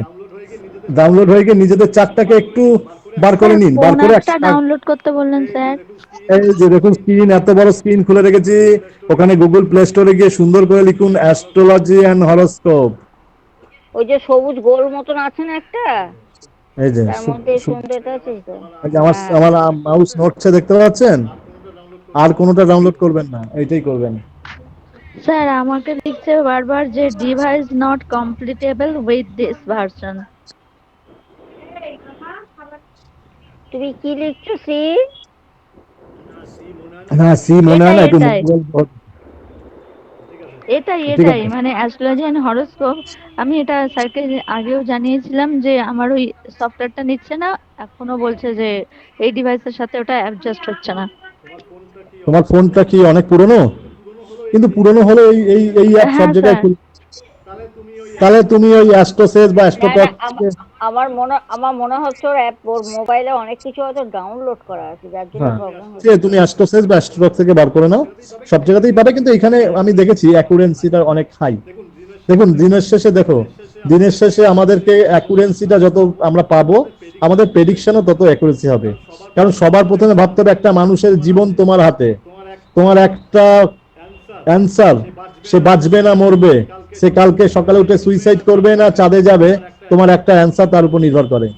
ডাউনলোড হয়ে গিয়ে নিজেদের চার্টটাকে একটু বার করে নিন, বার করে একটা ডাউনলোড করতে বললেন স্যার? এই যে দেখুন স্ক্রিন, এত বড় স্ক্রিন খুলে রেখেছি। ওখানে গুগল প্লে স্টোরে গিয়ে সুন্দর করে লিখুন অ্যাস্ট্রোলজি অ্যান্ড হরোস্কোপ। ওই যে সবুজ গোল মতন আছে না একটা, এই যে তার মধ্যে সুন্দরটা আছে তো। এই যে আমার হ্যাঁ, আমার মাউস নড়ছে, দেখতে পাচ্ছেন? আর কোনোটা ডাউনলোড করবেন না, এইটাই করবেন। স্যার আমাকে লিখছে বারবার যে device not compatible with this version. তুমি কি লিখছো? সি? হ্যাঁ, সি মনে হয় না, একটু এটাই মঙ্গল। এটাই ঠিক এটাই আছে। মানে অ্যাস্ট্রোলজি এন্ড হরোস্কোপ। আমি এটা স্যারকে আগেও জানিয়েছিলাম যে আমার ওই সফটওয়্যারটা নিচ্ছে না, এখনো বলছে যে এই ডিভাইসের সাথে ওটা অ্যাডজাস্ট হচ্ছে না। তোমার ফোনটা কি অনেক পুরনো? কিন্তু পুরনো হলে এই এই এই অ্যাপ সব হ্যাঁ জায়গায় স্যার। তাহলে তুমি ওই অ্যাস্ট্রোসেস বা না না, অ্যাস্ট্রোটক। আমার মনে হচ্ছে ওর অ্যাপ, ওর মোবাইলে অনেক কিছু হয়তো ডাউনলোড করা আছে, যার জন্য হ্যাঁ, প্রবলেম সে হচ্ছে। তুমি অ্যাস্ট্রোসেস বা অ্যাস্ট্রোটক থেকে বার করে নাও, সব জায়গাতেই পাবে। কিন্তু এখানে আমি দেখেছি অ্যাকুরেন্সিটা অনেক হাই। দেখুন দিনের শেষে, দেখো দিনের শেষে আমাদেরকে অ্যাকুরেন্সিটা যত আমরা পাবো, আমাদের প্রেডিকশনও তত অ্যাকুরেন্সি হবে। কারণ সবার প্রথমে ভাবতে হবে একটা মানুষের জীবন তোমার হাতে। তোমার একটা অ্যান্সার, সে বাঁচবে না মরবে, সে কালকে সকালে উঠে সুইসাইড করবে না চাঁদে যাবে, তোমার একটা অ্যান্সার তার উপর নির্ভর করে।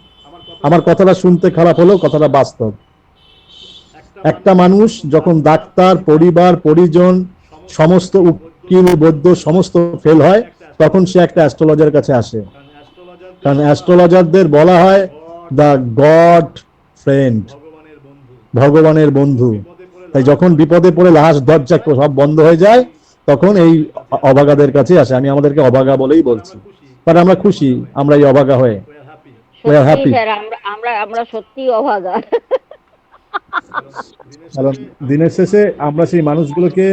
আমার কথাটা শুনতে খারাপ হলেও কথাটা বাস্তব। একটা মানুষ যখন ডাক্তার, পরিবার, পরিজন, সমস্ত উকিল, বৈদ্য সমস্ত ফেল হয়, তখন সে একটা অ্যাস্ট্রোলজার কাছে আসে। কারণ অ্যাস্ট্রোলজারদের বলা হয় দ্য গড ফ্রেন্ড, ভগবানের বন্ধু। তাই যখন বিপদে পড়ে লাস্ট দরজা সব বন্ধ হয়ে যায় তখন এই অভাগাদের কাছে আসে। আমি আমাদেরকে অভাগা বলেই বলছি, বাট আমরা খুশি আমরা এই অভাগা হয়ে। We are সত্যি happy। স্যার, আমরা আমরা আমরা সত্যি অভাগা। কারণ দিনের শেষে আমরা সেই মানুষগুলোকে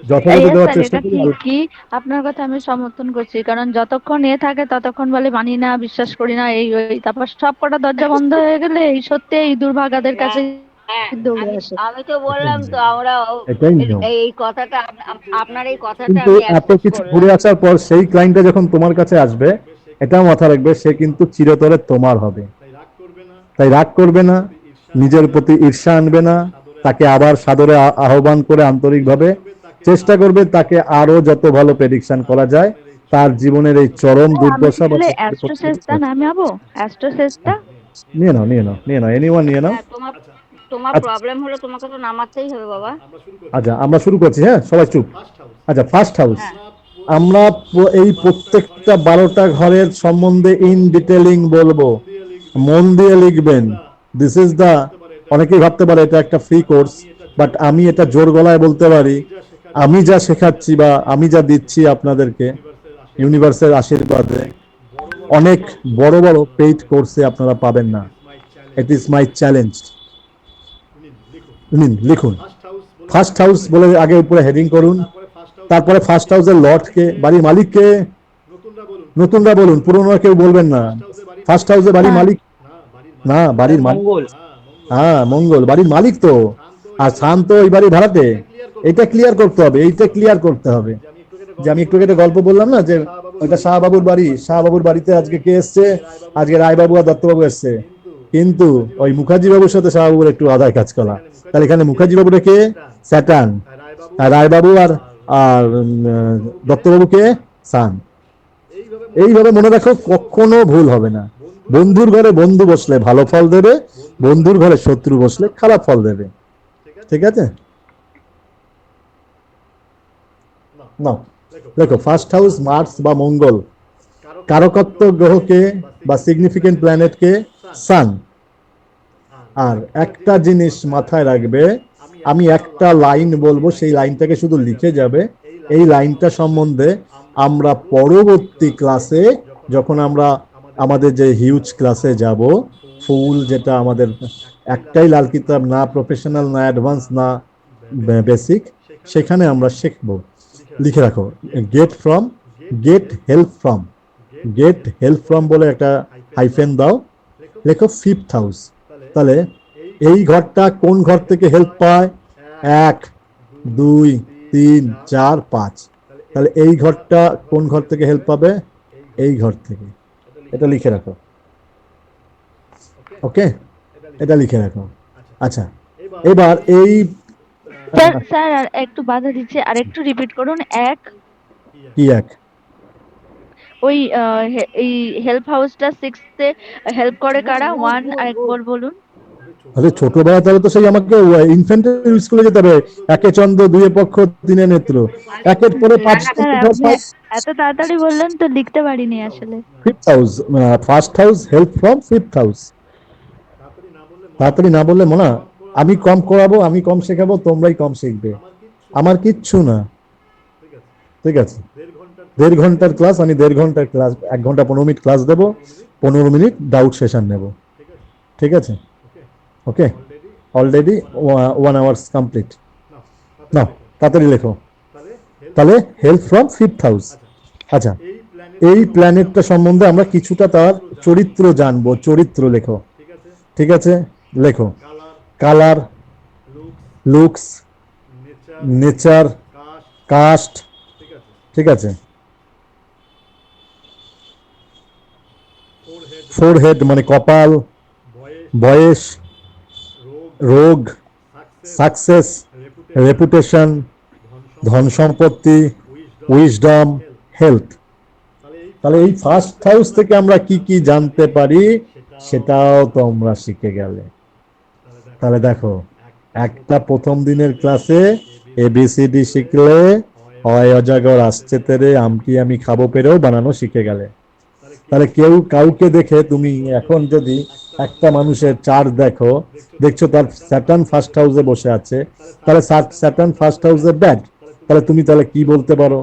যথাযথ ইয়েস দেওয়ার স্যার, চেষ্টা এটা করি। ঠিকই, আপনার কথা আমি সমর্থন করছি, কারণ যতক্ষণ এ থাকে ততক্ষণ বলে মানি না, বিশ্বাস করি না, এই ওই, তারপর সব কটা দরজা বন্ধ হয়ে গেলে এই সত্যি এই দুর্ভাগাদের কাছে হ্যাঁ, দৌড়ে আমি আসে। আমি তো বললাম তো আমরা এটাই নিয়ম। এই কথাটা আপনার এই কথাটা কিন্তু আমি এত অ্যাকসেপ্ট কিছু করলাম। ঘুরে আসার পর সেই ক্লায়েন্টটা যখন তোমার কাছে আসবে, এটাও মাথা রাখবে সে কিন্তু চিরতরে তোমার হবে। তাই রাগ করবে না, নিজের প্রতি ঈর্ষা আনবে না, তাকে আবার সাদরে আহ্বান করে আন্তরিকভাবে চেষ্টা করবে তাকে আরো যত ভালো প্রেডিকশন করা যায় তার জীবনের এই চরম স্যার, আমি দুর্দশা কি বা তাহলে সত্যি অ্যাস্ট্রোসেসটা নামাবো? অ্যাস্ট্রোসেসটা? নিয়ে নাও নিয়ে নাও নিয়ে নাও, এনিওয়ান নিয়ে নাও। হ্যাঁ, তোমার তোমার আচ্ছা প্রবলেম হলে তোমাকে তো নামাতেই হবে বাবা। আচ্ছা, আমরা শুরু করছি, হ্যাঁ সবাই চুপ। আচ্ছা, ফার্স্ট হাউস। হ্যাঁ, আমরা এই প্রত্যেকটা 12টা ঘরের সম্বন্ধে ইন ডিটেলিং বলবো, মন দিয়ে লিখবেন। দিস ইজ দা, অনেকেই ভাবতে পারে এটা একটা ফ্রি কোর্স, বাট আমি এটা জোর গলায় বলতে পারি, আমি যা শেখাচ্ছি বা আমি যা দিচ্ছি আপনাদেরকে ইউনিভার্সের আশীর্বাদে অনেক বড় বড় পেইড কোর্সে আপনারা পাবেন না। It is my challenge. লিখুন ফার্স্ট হাউস বলে আগে উপরে হেডিং করুন, তারপরে ফার্স্ট হাউসের লর্ডকে, বাড়ির মালিককে, নতুনরা বলুন, পুরনোরা কেউ বলবেন না। ফার্স্ট হাউসে বাড়ির মালিক না, বাড়ির মালিক, মঙ্গল। হ্যাঁ মঙ্গল বাড়ির মালিক তো, আর শান্ত ওই বাড়ির ভাড়াতে। এটা ক্লিয়ার করতে হবে, এইটা ক্লিয়ার করতে হবে। যে আমি একটু একটা গল্প বললাম না যে ওইটা শাহবাবুর বাড়ি, শাহবাবুর বাড়িতে আজকে কে এসছে, আজকে রায়বাবু আর দত্তবাবু এসছে, কিন্তু ওই মুখার্জি বাবুর সাথে শাহবাবুর একটু আদায় কাজ করা। তাহলে এখানে মুখার্জি বাবুটা কে? স্যাটার্ন, আর রায়বাবু আর আর দত্তবাবুকে সান। এইভাবে মনে রাখো, কখনো ভুল হবে না। বন্ধুর ঘরে বন্ধু বসলে ভালো ফল দেবে, বন্ধুর ঘরে শত্রু বসলে খারাপ ফল দেবে। ঠিক আছে? না, দেখো ফার্স্ট হাউস মার্স বা মঙ্গল, কারকত্ব গ্রহকে বা সিগনিফিকেন্ট প্ল্যানেটকে সান। আর একটা জিনিস মাথায় রাখবে, আমি একটা লাইন বলবো, সেই লাইনটাকে শুধু লিখে যাবে। এই লাইনটা সম্বন্ধে আমরা পরবর্তী ক্লাসে, যখন আমরা আমাদের যে হিউজ ক্লাসে যাব, ফুল যেটা আমাদের একটাই লাল কিতাব, না প্রফেশনাল না অ্যাডভান্স না বেসিক, সেখানে আমরা শিখবো। লিখে রাখো, get from, get help from, get help from বলে একটা হাইফেন দাও, লেখো ফিফথ হাউস। তাহলে এই ঘরটা কোন ঘর থেকে হেল্প পায়? 1 2 3 4 5। তাহলে এই ঘরটা কোন ঘর থেকে হেল্প পাবে? এই ঘর থেকে। এটা লিখে রাখো, ওকে, এটা লিখে রাখো। আচ্ছা, এবার এই স্যার স্যার আর একটু বাধা দিচ্ছে, আর একটু রিপিট করুন। কি এক ওই এই হেল্প হাউসটা 6th-এ হেল্প করে কারা? 1 আরেকবার বলুন। আরে ছোটবেলা, তাহলে তো সেই আমাকে ইনফ্যান্টারি স্কুলে যেতে হবে। একে চন্দ্র, দুয়ে পক্ষ, তিনে নেত্র, একের পরে 5 স্যার আপনি এত তাড়াতাড়ি বললেন তো লিখতে পারিনি আসলে। Fifth house, first house help from fifth house. তাড়াতাড়ি না বললে মনে, আমি কম করাবো, আমি কম শেখাবো, তোমরাই কম শিখবে, আমার কিচ্ছু না। ঠিক আছে? 1.5 ঘন্টার ক্লাস, আমি 1.5 ঘন্টার ক্লাস, 1 ঘন্টা 15 মিনিট ক্লাস দেবো, 15 মিনিট ডাউট সেশন নেব। ঠিক আছে? ওকে, অলরেডি 1 আওয়ার্স কমপ্লিট। না, তাড়াতাড়ি লেখো। তাহলে হেল্প ফ্রম ফিফথ হাউস। আচ্ছা, এই প্ল্যানেটটা সম্বন্ধে আমরা কিছুটা তার চরিত্র জানবো। চরিত্র লেখো, ঠিক আছে? লেখো কালার, লুকস, নেচার, কাস্ট। ঠিক আছে? ফোরহেড মানে কপাল, বয়স, রোগ, সাকসেস, রেপুটেশন, ধন সম্পত্তি, উইজডম, হেলথ। তাহলে এই ফার্স্ট হাউস থেকে আমরা কি কি জানতে পারি সেটাও তোমরা শিখে গেলে। তাহলে দেখো, একটা প্রথম দিনের ক্লাসে এবিসিডি শিখলে হয় অজাগর আসছে তেরে আমকি আমি খাবো পেরেও বানানো শিখে গেলে। তাহলে কেউ কাউকে দেখে তুমি এখন যদি একটা মানুষের চার্ট দেখো, দেখছো তার স্যাটার্ন ফার্স্ট হাউসে বসে আছে, তাহলে স্যাটার্ন ফার্স্ট হাউসে ব্যাড। তাহলে তুমি তাহলে কি বলতে পারো?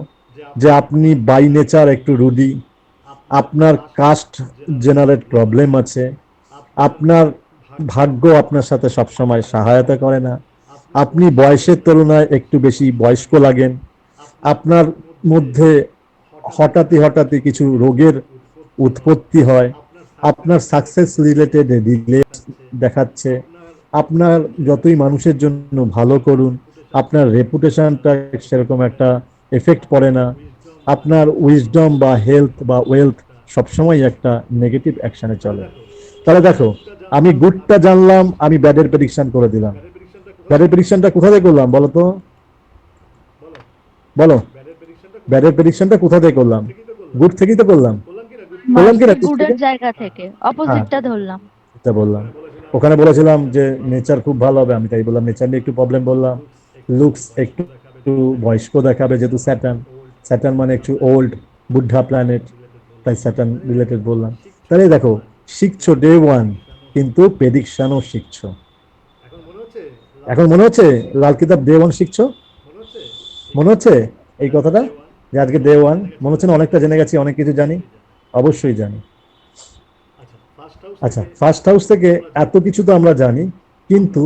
যে আপনি বাই নেচার একটু রুডি, আপনার কাস্ট জেনারেট প্রবলেম আছে, আপনার ভাগ্য আপনার সাথে সবসময় সহায়তা করে না, আপনি বয়সের তুলনায় একটু বেশি বয়স্ক লাগেন, আপনার মধ্যে হঠাৎই কিছু রোগের উৎপত্তি হয়, আপনার সাকসেস রিলেটেড ডিলে দেখাচ্ছে, আপনার যতই মানুষের জন্য ভালো করুন আপনার রেপুটেশনটা সেরকম একটা এফেক্ট পড়ে না, আপনার উইজডম বা হেলথ বা ওয়েলথ সবসময় একটা নেগেটিভ অ্যাকশনে চলে। তাহলে দেখো, আমি গুডটা জানলাম, আমি ব্যাডের প্রেডিকশন করে দিলাম। ব্যাডের প্রেডিকশনটা কোথা থেকে করলাম বলো তো? বলো, ব্যাডের প্রেডিকশনটা কোথা থেকে করলাম? গুড থেকেই তো করলাম। করলাম কি না? মার্সি গুডের জায়গা থেকে হ্যাঁ, অপোজিটটা ধরলাম। এটা বললাম। ওখানে বলেছিলাম যে নেচার খুব ভালো হবে, আমি তাই বললাম নেচার নিয়ে একটু প্রবলেম বললাম। লুকস একটু একটু বয়স্ক দেখাবে, যেহেতু স্যাটার্ন, স্যাটার্ন মানে একটু ওল্ড, বুদ্ধা প্ল্যানেট, তাই স্যাটার্ন রিলেটেড বললাম। তাহলে দেখো, শিখছো ডে ওয়ান, কিন্তু প্রেডিকশনও শিখছো। এখন মনে হচ্ছে লাল কিতাব ডে ওয়ান শিখছো? মনে হচ্ছে এই কথাটা যে আজকে ডে ওয়ান? মনে হচ্ছে না অনেকটা জেনে গেছি, অনেক কিছু জানি? অবশ্যই জানি। আচ্ছা, ফার্স্ট হাউস থেকে এত কিছু তো আমরা জানি, কিন্তু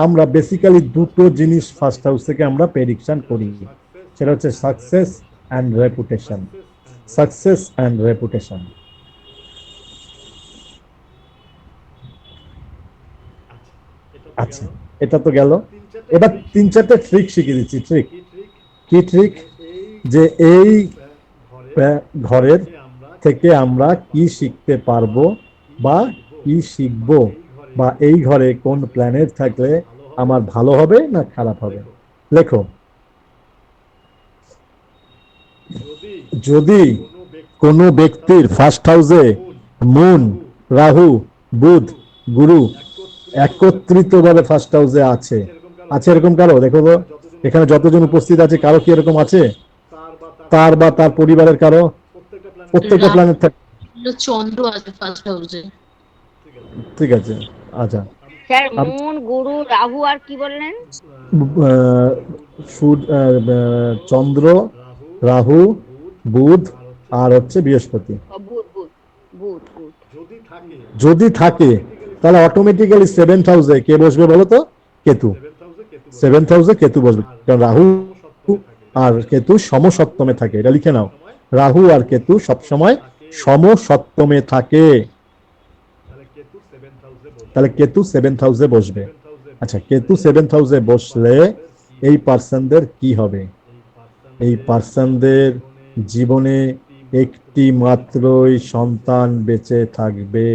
আমরা বেসিক্যালি দুটো জিনিস ফার্স্ট হাউস থেকে আমরা প্রেডিকশন করি, সেটা হচ্ছে success and reputation. Success and reputation. আচ্ছা, এটা তো গেল। এবার 3-4টে ট্রিক শিখিয়ে দিচ্ছি। ট্রিক কি? ট্রিক যে এই ঘরের থেকে আমরা কি শিখতে পারবো বা কি শিখবো, বা এই ঘরে কোন প্ল্যানেট থাকলে আমার ভালো হবে না খারাপ হবে। লেখো, যদি কোনো ব্যক্তির ফার্স্ট হাউসে মুন, রাহু, বুধ, গুরু একত্রিতভাবে ফার্স্ট হাউসে আছে, আছে এরকম কারো দেখো তো? এখানে যতজন উপস্থিত আছে কারো কি এরকম আছে? তার বা তার পরিবারের কারো? প্রত্যেকটা প্ল্যানেট থাকে। চন্দ্র আছে ফার্স্ট হাউসে। ঠিক আছে, আচ্ছা। স্যার মুন, গুরু, রাহু আর কি বললেন? চন্দ্র, রাহু, বুধ আর হচ্ছে বৃহস্পতি। বুধ বুধ বুধ বুধ। যদি থাকে তাহলে অটোমেটিক্যালি সেভেন্থ হাউসে কে বসবে বলো তো? কেতু। সেভেন্থ হাউসে কেতু বসবে, কারণ রাহু আর কেতু সমসপ্তমে থাকে। এটা লিখে নাও, রাহু আর কেতু সবসময় সমসপ্তমে থাকে। তাহলে কেতু সেভেন্থ হাউসে বসবে। আচ্ছা, কেতু সেভেন্থ হাউসে বসলে এই পার্সনদের কি হবে? এই পার্সনদের জীবনে একটি মাত্রই সন্তান বেঁচে থাকবে।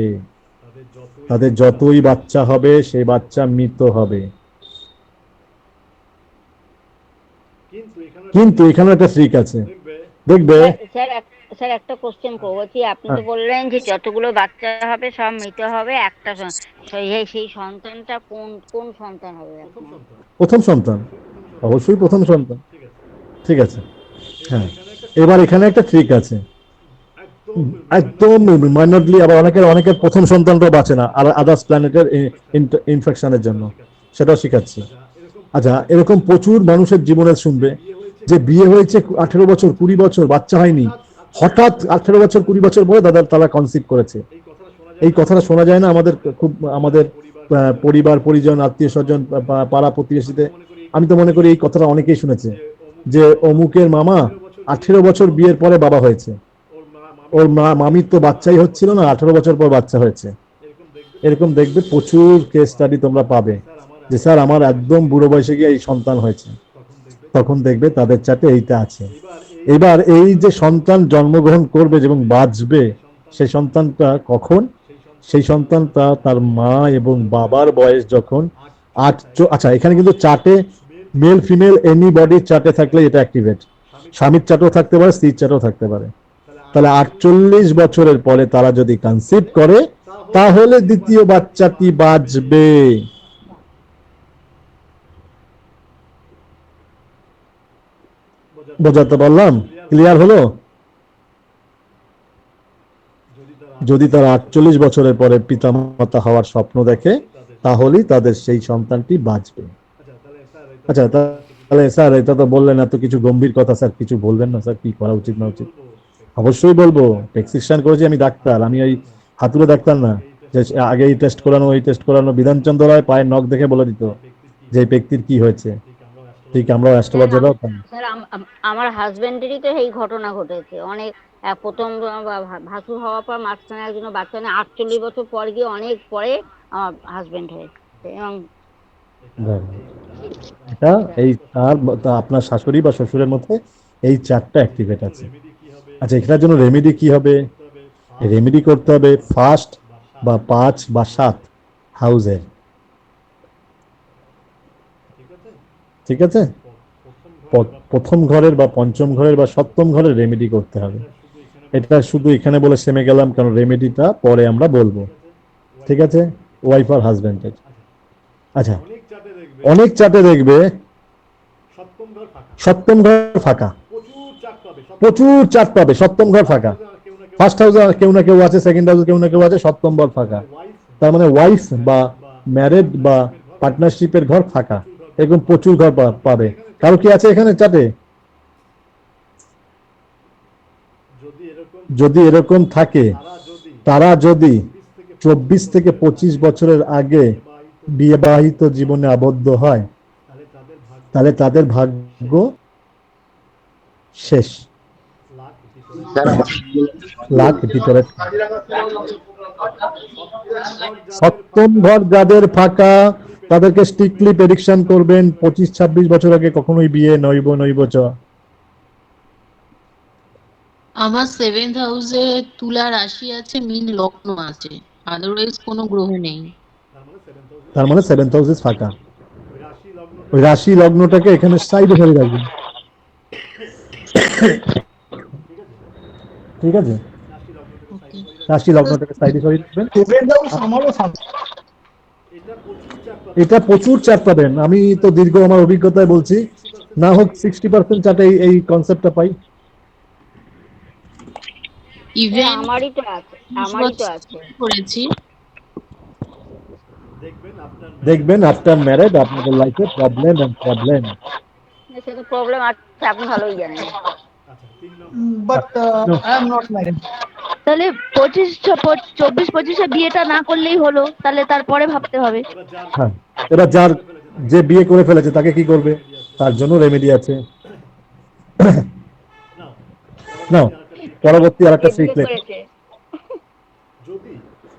তাদের যতই বাচ্চা হবে সেই বাচ্চা মৃত হবে। কিন্তু এখানে একটা ট্রিক আছে, দেখবে। স্যার একটা কোশ্চেন করবো যে আপনি তো বললেন যে যতগুলো বাচ্চা হবে সব মৃত হবে, একটা সেই সন্তানটা কোন কোন সন্তান হবে আপনার? প্রথম সন্তান, অবশ্যই প্রথম সন্তান। ঠিক আছে, হ্যাঁ। এবার এখানে একটা ট্রিক আছে, একদম মাইনরলি, আবার অনেকের প্রথম সন্তানটাও বাঁচে না আর আদার্স প্ল্যানেটের ইনফেকশনের জন্য, সেটাও শিখাচ্ছি। আচ্ছা, এরকম প্রচুর মানুষের জীবনে শুনবে যে বিয়ে হয়েছে 18 বছর 20 বছর বাচ্চা হয়নি, হঠাৎ 18 বছর 20 বছর পরে তারা কনসিভ করেছে। এই কথাটা শোনা যায় না আমাদের খুব, আমাদের পরিবার পরিজন আত্মীয় স্বজন পাড়া প্রতিবেশীতে। আমি তো মনে করি এই কথাটা অনেকেই শুনেছে যে অমুকের মামা 18 বছর বিয়ের পরে বাবা হয়েছে, ওর মামির তো বাচ্চাই হচ্ছিল না, 18 বছর পর বাচ্চা হয়েছে। এরকম দেখবে প্রচুর কেস স্টাডি তোমরা পাবে যে স্যার আমার একদম বুড়ো বয়সে গিয়ে এই সন্তান হয়েছে, তখন দেখবে তাদের চাটে এইটা আছে। এবার এই যে সন্তান জন্মগ্রহণ করবে এবং বাঁচবে, সেই সন্তানটা কখন? সেই সন্তানটা তার মা এবং বাবার বয়স যখন আচ্ছা, এখানে কিন্তু চার্টে মেল ফিমেল এনি বডির চার্টে থাকলে এটা অ্যাক্টিভেট, স্বামীর চার্টও থাকতে পারে, স্ত্রীর চার্টও থাকতে পারে। তাহলে 48 বছরের পরে তারা যদি কনসিভ করে তাহলে দ্বিতীয় বাচ্চাটি বাঁচবে। বোঝাতে পারলাম? ক্লিয়ার হলো? যদি তারা 48 বছরের পরে পিতামাতা হওয়ার স্বপ্ন দেখে, তাহলেই তাদের সেই সন্তানটি বাঁচবে। আচ্ছা, তাহলে স্যার এটা তো বললেন এত কিছু গম্ভীর কথা, স্যার কিছু বলবেন না স্যার, কি করা উচিত না উচিত? অবশ্যই বলবো, প্রেসক্রিপশন করেছি, আমি ডাক্তার, আমি ওই হাতুড়ে ডাক্তার না যে আগে এই টেস্ট করানো ওই টেস্ট করানো। বিধানচন্দ্র রায় পায়ের নখ দেখে বলে দিত যে এই ব্যক্তির কি হয়েছে। ঠিক, আমরাও অ্যাস্ট্রোলজাররাও তাই। স্যার আমার হাজবেন্ডেরই তো এই ঘটনা ঘটেছে। অনেক প্রথম ভাসুর হওয়ার পর মাঝখানে একজন বাচ্চা নেই, 48 বছর পর গিয়ে অনেক পরে আমার হাজবেন্ড হয়েছে। এবং এটা এই আপনার শাশুড়ি বা শ্বশুরের মধ্যে এই চারটা অ্যাক্টিভেট আছে। আচ্ছা, এটার জন্য রেমেডি কি হবে? রেমেডি করতে হবে ফার্স্ট বা 5 বা 7 হাউসের। ঠিক আছে, প্রথম ঘরের বা পঞ্চম ঘরের বা সপ্তম ঘরের রেমেডি করতে হবে। এটা শুধু এখানে বলে থেমে গেলাম, কারণ রেমেডিটা পরে আমরা বলবো। ঠিক আছে, ওয়াইফ আর হাজবেন্ডের। আচ্ছা, অনেক চাটে দেখবে সপ্তম ঘর ফাঁকা, প্রচুর চাট পাবে, সপ্তম ঘর ফাঁকা। ফার্স্ট হাউসে কেউ না কেউ আছে, সেকেন্ড হাউসে কেউ না কেউ আছে, সপ্তম ঘর ফাঁকা। তার মানে ওয়াইফ বা ম্যারেড বা পার্টনারশিপের ঘর ফাঁকা, এরকম প্রচুর ঘর পাবে। কারো কি আছে এখানে চাটে? যদি এরকম থাকে, তারা যদি 24 থেকে 25 বছরের আগে বিবাহিত জীবনে আবদ্ধ হয়, তাহলে তাদের ভাগ্য শেষ। লাখ ভিতরে। সপ্তম ঘর যাদের ফাঁকা, তাদেরকে স্ট্রিক্টলি প্রেডিকশন করবেন 25-26 বছর আগে কখনোই বিয়ে নইব চ। আমার 7th হাউসে তুলা রাশি আছে, মীন লগ্ন আছে, আদারওয়াইজ কোনো গ্রহ নেই। তার মানে 7th হাউস ফাঁকা। ওই রাশি লগ্নটাকে এখানে সাইডে ফেলে রাখবেন। ঠিক আছে, রাশি লগ্নটাকে সাইডে সরিয়ে রাখবেন। এটা প্রচুর চাপ পাবেন, আমি তো দীর্ঘ আমার অভিজ্ঞতায় বলছি, না হোক 60% চাটে এই কনসেপ্টটা পাই। ইভেন আমারই তো আছে। করেছি। দেখবেন আফটার ম্যারেজ আপনাদের লাইফে প্রবলেম। সেটা প্রবলেম আছে, আপনি ভালোই জানেন। But I am not married. তাহলে 24-25-এ বিয়েটা না করলেই হলো, তাহলে তারপরে ভাবতে হবে। হ্যাঁ, এবার যে বিয়ে করে ফেলেছে তাকে কি করবে? তার জন্য রেমেডি আছে। নাও, পরবর্তী আর একটা শিখলে,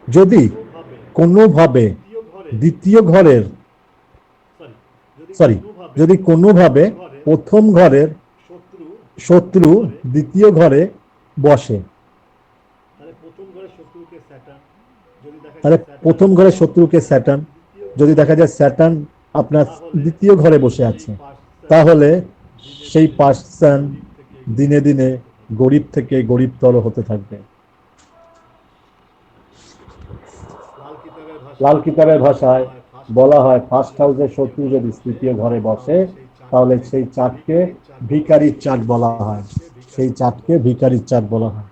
যদি কোনোভাবে দ্বিতীয় ঘরের যদি কোনোভাবে প্রথম ঘরের শত্রু দ্বিতীয় ঘরে বসে, তাহলে প্রথম ঘরের শত্রুকে স্যাটার্ন, যদি দেখা যায় স্যাটার্ন আপনার দ্বিতীয় ঘরে বসে আছে, তাহলে সেই পার্সন দিনে দিনে গরিব থেকে গরিবতর হতে থাকবে। লাল কিতাবের ভাষায় বলা হয়, ফার্স্ট হাউসের শত্রু যদি তৃতীয় ঘরে বসে, তাহলে সেই চাঁদকে ভিখারির চাঁদ বলা হয়। সেই চাঁদকে ভিখারির চাঁদ বলা হয়।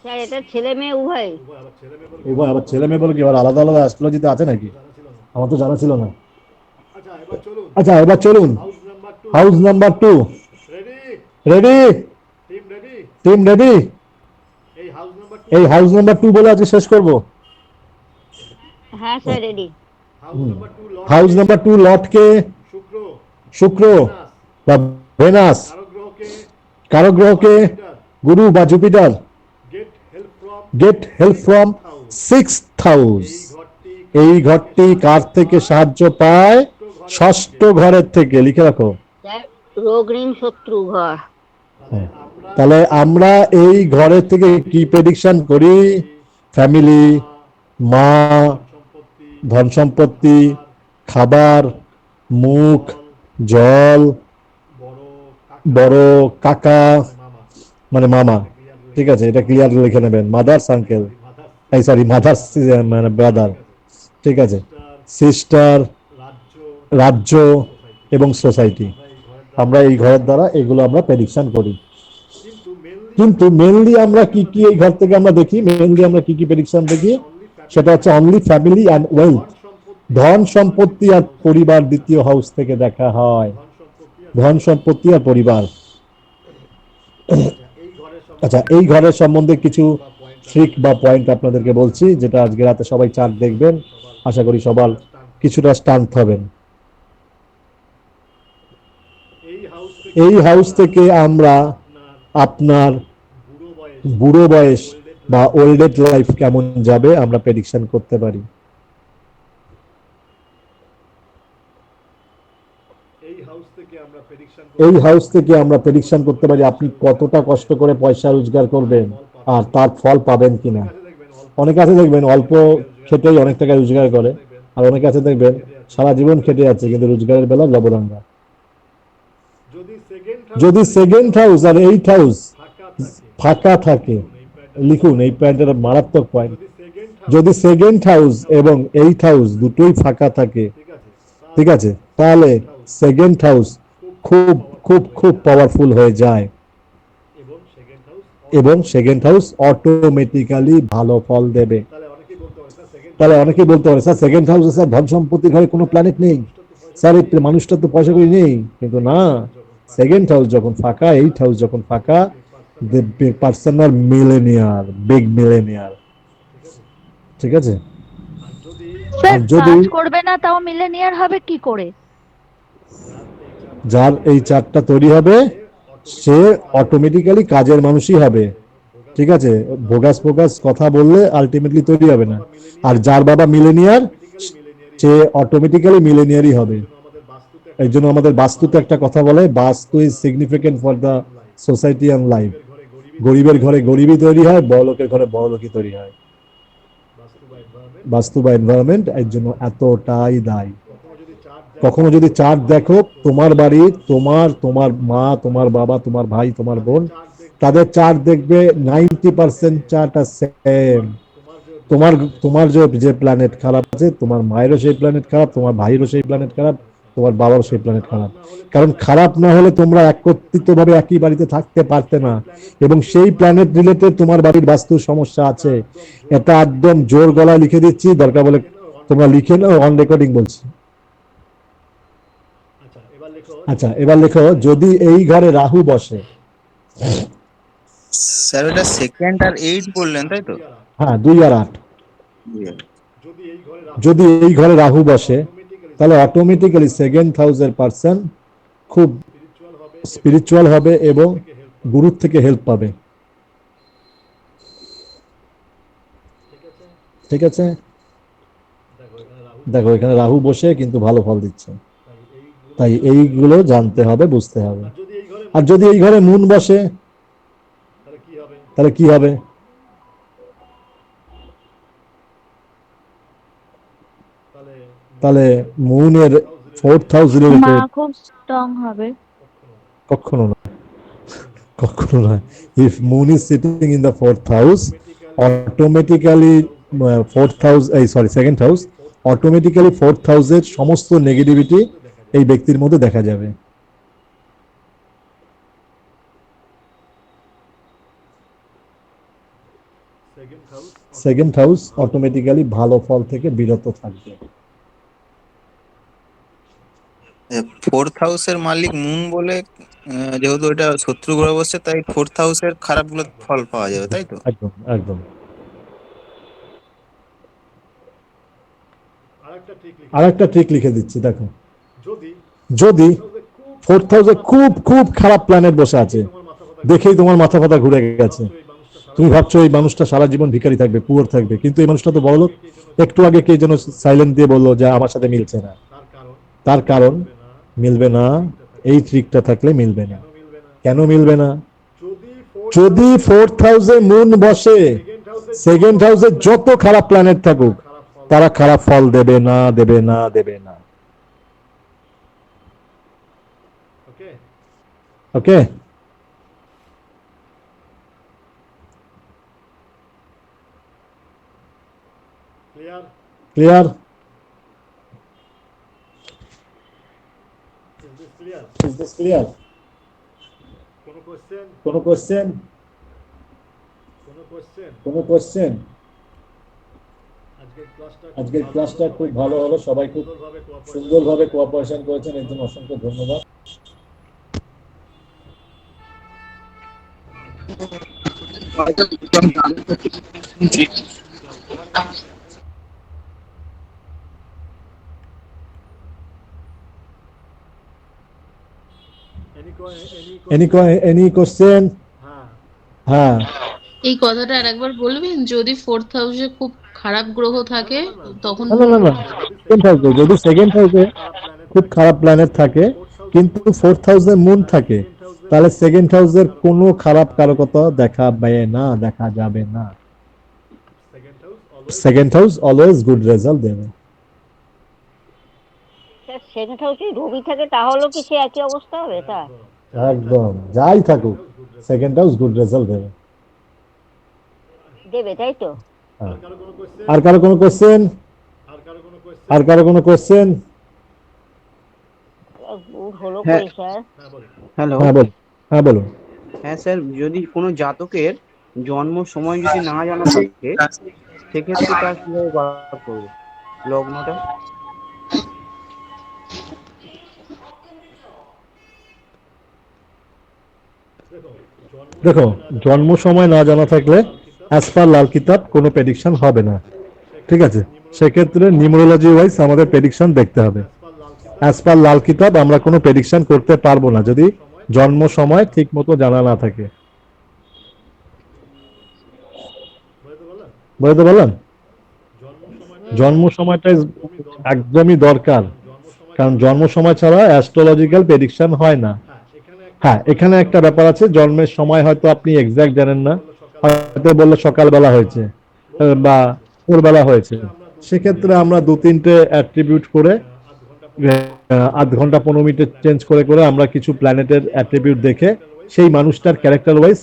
স্যার এটা ছেলে মেয়ে উভয়? এবার আবার ছেলে মেয়ে বলে কি আবার আলাদা আলাদা অ্যাস্ট্রোলজিতে আছে নাকি? আমার তো জানা ছিল না। আচ্ছা, এবার চলুন house number 2। Ready? Team ready? এই হাউস নাম্বার 2 বলে আজকে শেষ করব। হ্যাঁ স্যার, রেডি। হাউস নাম্বার 2 লটকে শুক্র বা ভেনাস, কারক গ্রহকে গুরু বা Jupiter. Get help from 6th house. এই ঘরটি কার থেকে সাহায্য পায়? ষষ্ঠ ঘরের থেকে। লিখে রাখো, রোগ ঋণ শত্রু ঘর। তাহলে আমরা এই ঘরের থেকে কি প্রেডিকশন করি? ফ্যামিলি, মা, ধন সম্পত্তি, খাবার, মুখ, জল, বড় কাকা মানে মামা। ঠিক আছে, এটা ক্লিয়ার লিখে নেবেন। মাদার্স আঙ্কেল, মাদার্স মানে ব্রাদার। ঠিক আছে, সিস্টার, রাজ্য, এবং সোসাইটি। আমরা এই ঘরের দ্বারা এগুলো আমরা প্রেডিকশন করি। কিন্তু মেনলি আমরা কি কি এই ঘর থেকে আমরা দেখি, মেনলি আমরা কি কি প্রেডিকশন দেখি, সেটা হচ্ছে অনলি ফ্যামিলি অ্যান্ড ওয়েলথ, ধন সম্পত্তি আর পরিবার দ্বিতীয় হাউস থেকে দেখা হয়, ধন সম্পত্তি আর পরিবার। আচ্ছা, এই ঘরের সম্বন্ধে কিছু ট্রিক বা পয়েন্ট আপনাদেরকে বলছি, যেটা আজকে রাতে সবাই চার্ট দেখবেন, আশা করি সবার কিছুটা স্টান্ট হবেন। এই হাউস থেকে আমরা আপনার বুড়ো বয়স বা ওল্ড এজ লাইফ কেমন যাবে আমরা প্রেডিকশন করতে পারি। এই হাউস থেকে আমরা প্রেডিকশন করতে পারি আপনি কতটা কষ্ট করে পয়সা রোজগার করবেন আর তার ফল পাবেন কিনা। অনেকে আছে দেখবেন অল্প খেটেই অনেক টাকা রোজগার করে, আর অনেকে আছে দেখবেন সারা জীবন খেটে যাচ্ছে কিন্তু রোজগারের বেলা লবডাঙ্গা। যদি সেকেন্ড হাউস আর এইট হাউস ফাঁকা থাকে, লিখুন এই পয়েন্টের মারাত্মক পয়েন্ট, যদি সেকেন্ড হাউস এবং এইট হাউস দুটোই ফাঁকা থাকে, ঠিক আছে, তাহলে সেকেন্ড হাউস খুব খুব খুব পাওয়ারফুল হয়ে যায় এবং সেকেন্ড হাউস অটোমেটিক্যালি ভালো ফল দেবে। তাহলে অনেকেই বলতে পারে স্যার সেকেন্ড হাউসে স্যার ধন সম্পত্তির ঘরে কোনো প্ল্যানেট নেই, স্যার এই মানুষটা তো পয়সা করি নেই, কিন্তু না, সেকেন্ড হাউস যখন ফাঁকা, এইট হাউস যখন ফাঁকা, the person are millionaire, big millionaire, ঠিক আছে। স্যার আর যদি কাজ করবে না তাও মিলেনিয়ার হবে কি করে? যার এই চারটা তৈরি হবে সে অটোমেটিক্যালি কাজের মানুষই হবে, ঠিক আছে, ভোগাস ফোগাস কথা বললে আলটিমেটলি তৈরি হবে না। আর যার বাবা মিলেনিয়ার সে অটোমেটিক্যালি মিলেনিয়ারই হবে। এই জন্য আমাদের বাস্তুতে একটা কথা বলে, বাস্তু is significant for the society and life. গরিবের ঘরে গরিবই তৈরি হয়, বড়লোকের ঘরে বড়লোকই তৈরি হয়। বাস্তু বা এনভায়রনমেন্ট এর জন্য এতটাই দায়ী। কখনো যদি চার্ট দেখো, তোমার বাড়ি, তোমার তোমার মা, তোমার বাবা, তোমার ভাই, তোমার বোন, তাদের চার্ট দেখবে 90% চার্ট আর সেম। তোমার তোমার যে প্ল্যানেট খারাপ আছে, তোমার মায়েরও সেই প্ল্যানেট খারাপ, তোমার ভাইয়েরও সেই প্ল্যানেট খারাপ, তোমার বাবারও সেই প্ল্যানেট খারাপ। কারণ খারাপ না হলে তোমরা একত্রিত ভাবে একই বাড়িতে থাকতে পারতে না, এবং সেই প্ল্যানেট রিলেটেড তোমার বাড়ির বাস্তুর সমস্যা আছে। এটা একদম জোর গলায় লিখে দিচ্ছি, দরকার বলে তোমরা লিখে নাও, অন রেকর্ডিং বলছি। আচ্ছা, এবার লেখো, যদি এই ঘরে রাহু বসে। স্যার ওটা সেকেন্ড আর এইট বললেন তাই তো? হ্যাঁ, 2 আর 8। যদি এই ঘরে রাহু বসে তাহলে অটোমেটিক্যালি সেকেন্ড হাউসের পারসন খুব স্পিরিচুয়াল হবে এবং গুরুর থেকে হেল্প পাবে, ঠিক আছে। দেখো এখানে রাহু বসে কিন্তু ভালো ফল দিচ্ছে, তাই এইগুলো জানতে হবে, বুঝতে হবে। আর যদি এই ঘরে মুন বসে তাহলে কি হবে? তাহলে মুনের 4th হাউস মা রিলেটেড। খুব স্ট্রং হবে। কখনো না, কখনো নয়। If Moon is sitting in the 4th house, automatically 4th house, এই sorry 2nd house, automatically 4th হাউসের সমস্ত নেগেটিভিটি এই ব্যক্তির মধ্যে দেখা যাবে। সেকেন্ড হাউস অটোমেটিক্যালি ভালো ফল থেকে বিরত থাকবে। ফোর্থ হাউসের মালিক মুন বলে, যেহেতু এটা শত্রু গ্রহ বসছে তাই ফোর্থ হাউসের খারাপ গুলো ফল পাওয়া যাবে তাই তো? একদম একদম। আরেকটা ট্রিক লিখে দিচ্ছি, দেখো, যদি 4th হাউসে খুব খুব খারাপ প্ল্যানেট বসে আছে, দেখেই তোমার মাথা ফাতা ঘুরে গেছে, তুমি ভাবছো এই মানুষটা সারা জীবন ভিখারি থাকবে, পুয়ার থাকবে, কিন্তু এই মানুষটা তো বড়লোক। একটু আগে কে যেন সাইলেন্ট দিয়ে বললো যে আমার সাথে মিলছে না, তার কারণ মিলবে না। এই ট্রিকটা থাকলে মিলবে না। কেন মিলবে না? যদি 4th হাউসে মুন বসে, সেকেন্ড হাউসে যত খারাপ প্ল্যানেট থাকুক তারা খারাপ ফল দেবে না, দেবে না, দেবে না। ওকে, ক্লিয়ার? Is this clear? কোনো কোশ্চেন? কোনো কোশ্চেন? আজকের ক্লাসটা খুব ভালো হলো, সবাই খুব সুন্দরভাবে কোঅপারেশন করেছেন, এর জন্য অসংখ্য ধন্যবাদ। Any question? হ্যাঁ, এই কথাটা আরেকবার বলবেন, যদি ফোর্থ হাউসে খুব খারাপ গ্রহ থাকে তখন না না না, সেকেন্ড হাউসে, যদি সেকেন্ড হাউসে খুব খারাপ প্ল্যানেট থাকে কিন্তু ফোর্থ হাউসে মুন থাকে, তাহলে সেকেন্ড হাউসের কোনো খারাপ কারকতা দেখা যাবে না। Second house always good result দেবে। সেকেন্ড হাউসে রবি থাকে তাহলেও কি সে একই অবস্থা হবে? তা একদম যাই থাকুক, সেকেন্ড হাউস গুড রেজাল্ট দেবে। দেবে, তাই তো? হ্যাঁ। আর কারো কোনো কোশ্চেন? আর কারো কোনো কোশ্চেন? গুড হলো হ্যাঁ। কই স্যার? হ্যালো। হ্যাঁ বলুন, হ্যাঁ বলুন। হ্যাঁ স্যার, যদি কোনো জাতকের জন্ম সময় যদি না জানা থাকে সেক্ষেত্রে তার কিভাবে বার করবো লগ্নটা? দেখো, জন্ম সময় না জানা থাকলে অ্যাজ পার লাল কিতাব কোনো প্রেডিকশন হবে না, ঠিক আছে? সেক্ষেত্রে নিউমারোলজি ওয়াইজ আমাদের প্রেডিকশন দেখতে হবে। অ্যাজ পার লাল কিতাব আমরা কোনো প্রেডিকশন করতে পারবো না যদি জন্ম সময় ঠিক মতো জানা না থাকে। বুঝতে পারলাম? জন্ম সময়টা একদমই দরকার, কারণ জন্ম সময় ছাড়া অ্যাস্ট্রোলজিক্যাল প্রেডিকশন হয় না। হ্যাঁ, এখানে একটা ব্যাপার আছে, জন্মের সময় হয়তো আপনি এক্সাক্ট জানেন না, হয়তো বললে সকালবেলা হয়েছে বা ভোরবেলা হয়েছে, সেক্ষেত্রে আমরা 2-3টে অ্যাট্রিবিউট করে আধ ঘন্টা 15 মিনিটে চেঞ্জ করে করে আমরা কিছু প্ল্যানেটের অ্যাট্রিবিউট দেখে সেই মানুষটার ক্যারেক্টার ওয়াইজ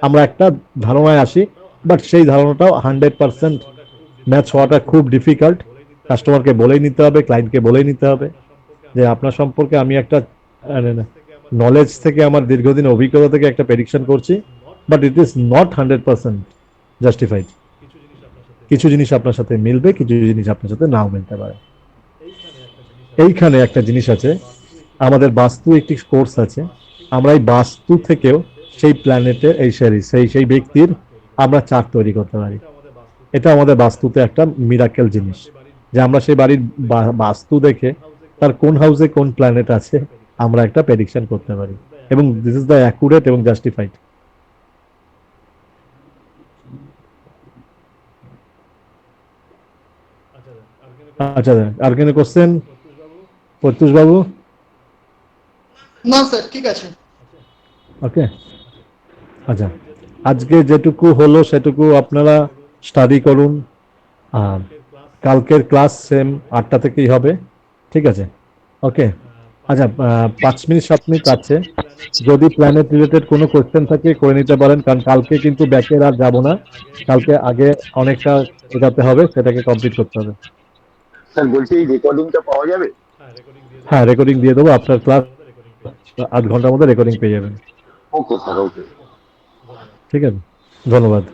আমরা একটা ধারণায় আসি, বাট সেই ধারণাটাও 100% ম্যাচ হওয়াটা খুব ডিফিকাল্ট। কাস্টমারকে বলেই নিতে হবে, ক্লায়েন্টকে বলেই নিতে হবে যে আপনার সম্পর্কে আমি একটা নলেজ থেকে, আমার দীর্ঘদিন অভিজ্ঞতা থেকে একটা প্রেডিকশন করছি, but it is not 100% justified. কিছু জিনিস আপনার সাথে মিলবে, কিছু জিনিস আপনার সাথে নাও মিলতে পারে। এইখানে একটা জিনিস আছে, আমাদের বাস্তু একটি কোর্স আছে, আমরা এই বাস্তু থেকেও সেই প্ল্যানেটের সেই ব্যক্তির আমরা চার্ট তৈরি করতে পারি। এটা আমাদের বাস্তুতে একটা মিরাকেল জিনিস, যে আমরা সেই বাড়ির বাস্তু দেখে তার কোন হাউসে কোন প্ল্যানেট আছে আমরা একটা প্রেডিকশন করতে পারি, এবং দিস ইজ দ্য অ্যাকুরেট এবং জাস্টিফাইড। আচ্ছা, আর কোনো কোশ্চেন? প্রত্যুষ বাবু? না স্যার, ঠিক আছে। ওকে, আচ্ছা, আজকে যেটুকু হলো সেটুকু আপনারা স্টাডি করুন, আর কালকের ক্লাস সেম 8টা থেকেই হবে, ঠিক আছে? ওকে, আচ্ছা, 5 মিনিট 7 মিনিট আছে, যদি প্ল্যানেট রিলেটেড কোনো কোয়েশ্চেন থাকে করে নিতে পারেন, কারণ কালকে কিন্তু ব্যাকের আর যাবো না, কালকে আগে অনেকটা এগাতে হবে, সেটাকে কমপ্লিট করতে হবে। স্যার বলছি এই রেকর্ডিংটা পাওয়া যাবে? হ্যাঁ, রেকর্ডিং দিয়ে দেবো, আপনার ক্লাস 8 ঘন্টার মধ্যে রেকর্ডিং পেয়ে যাবেন। ওকে স্যার, ওকে। ঠিক আছে, ধন্যবাদ।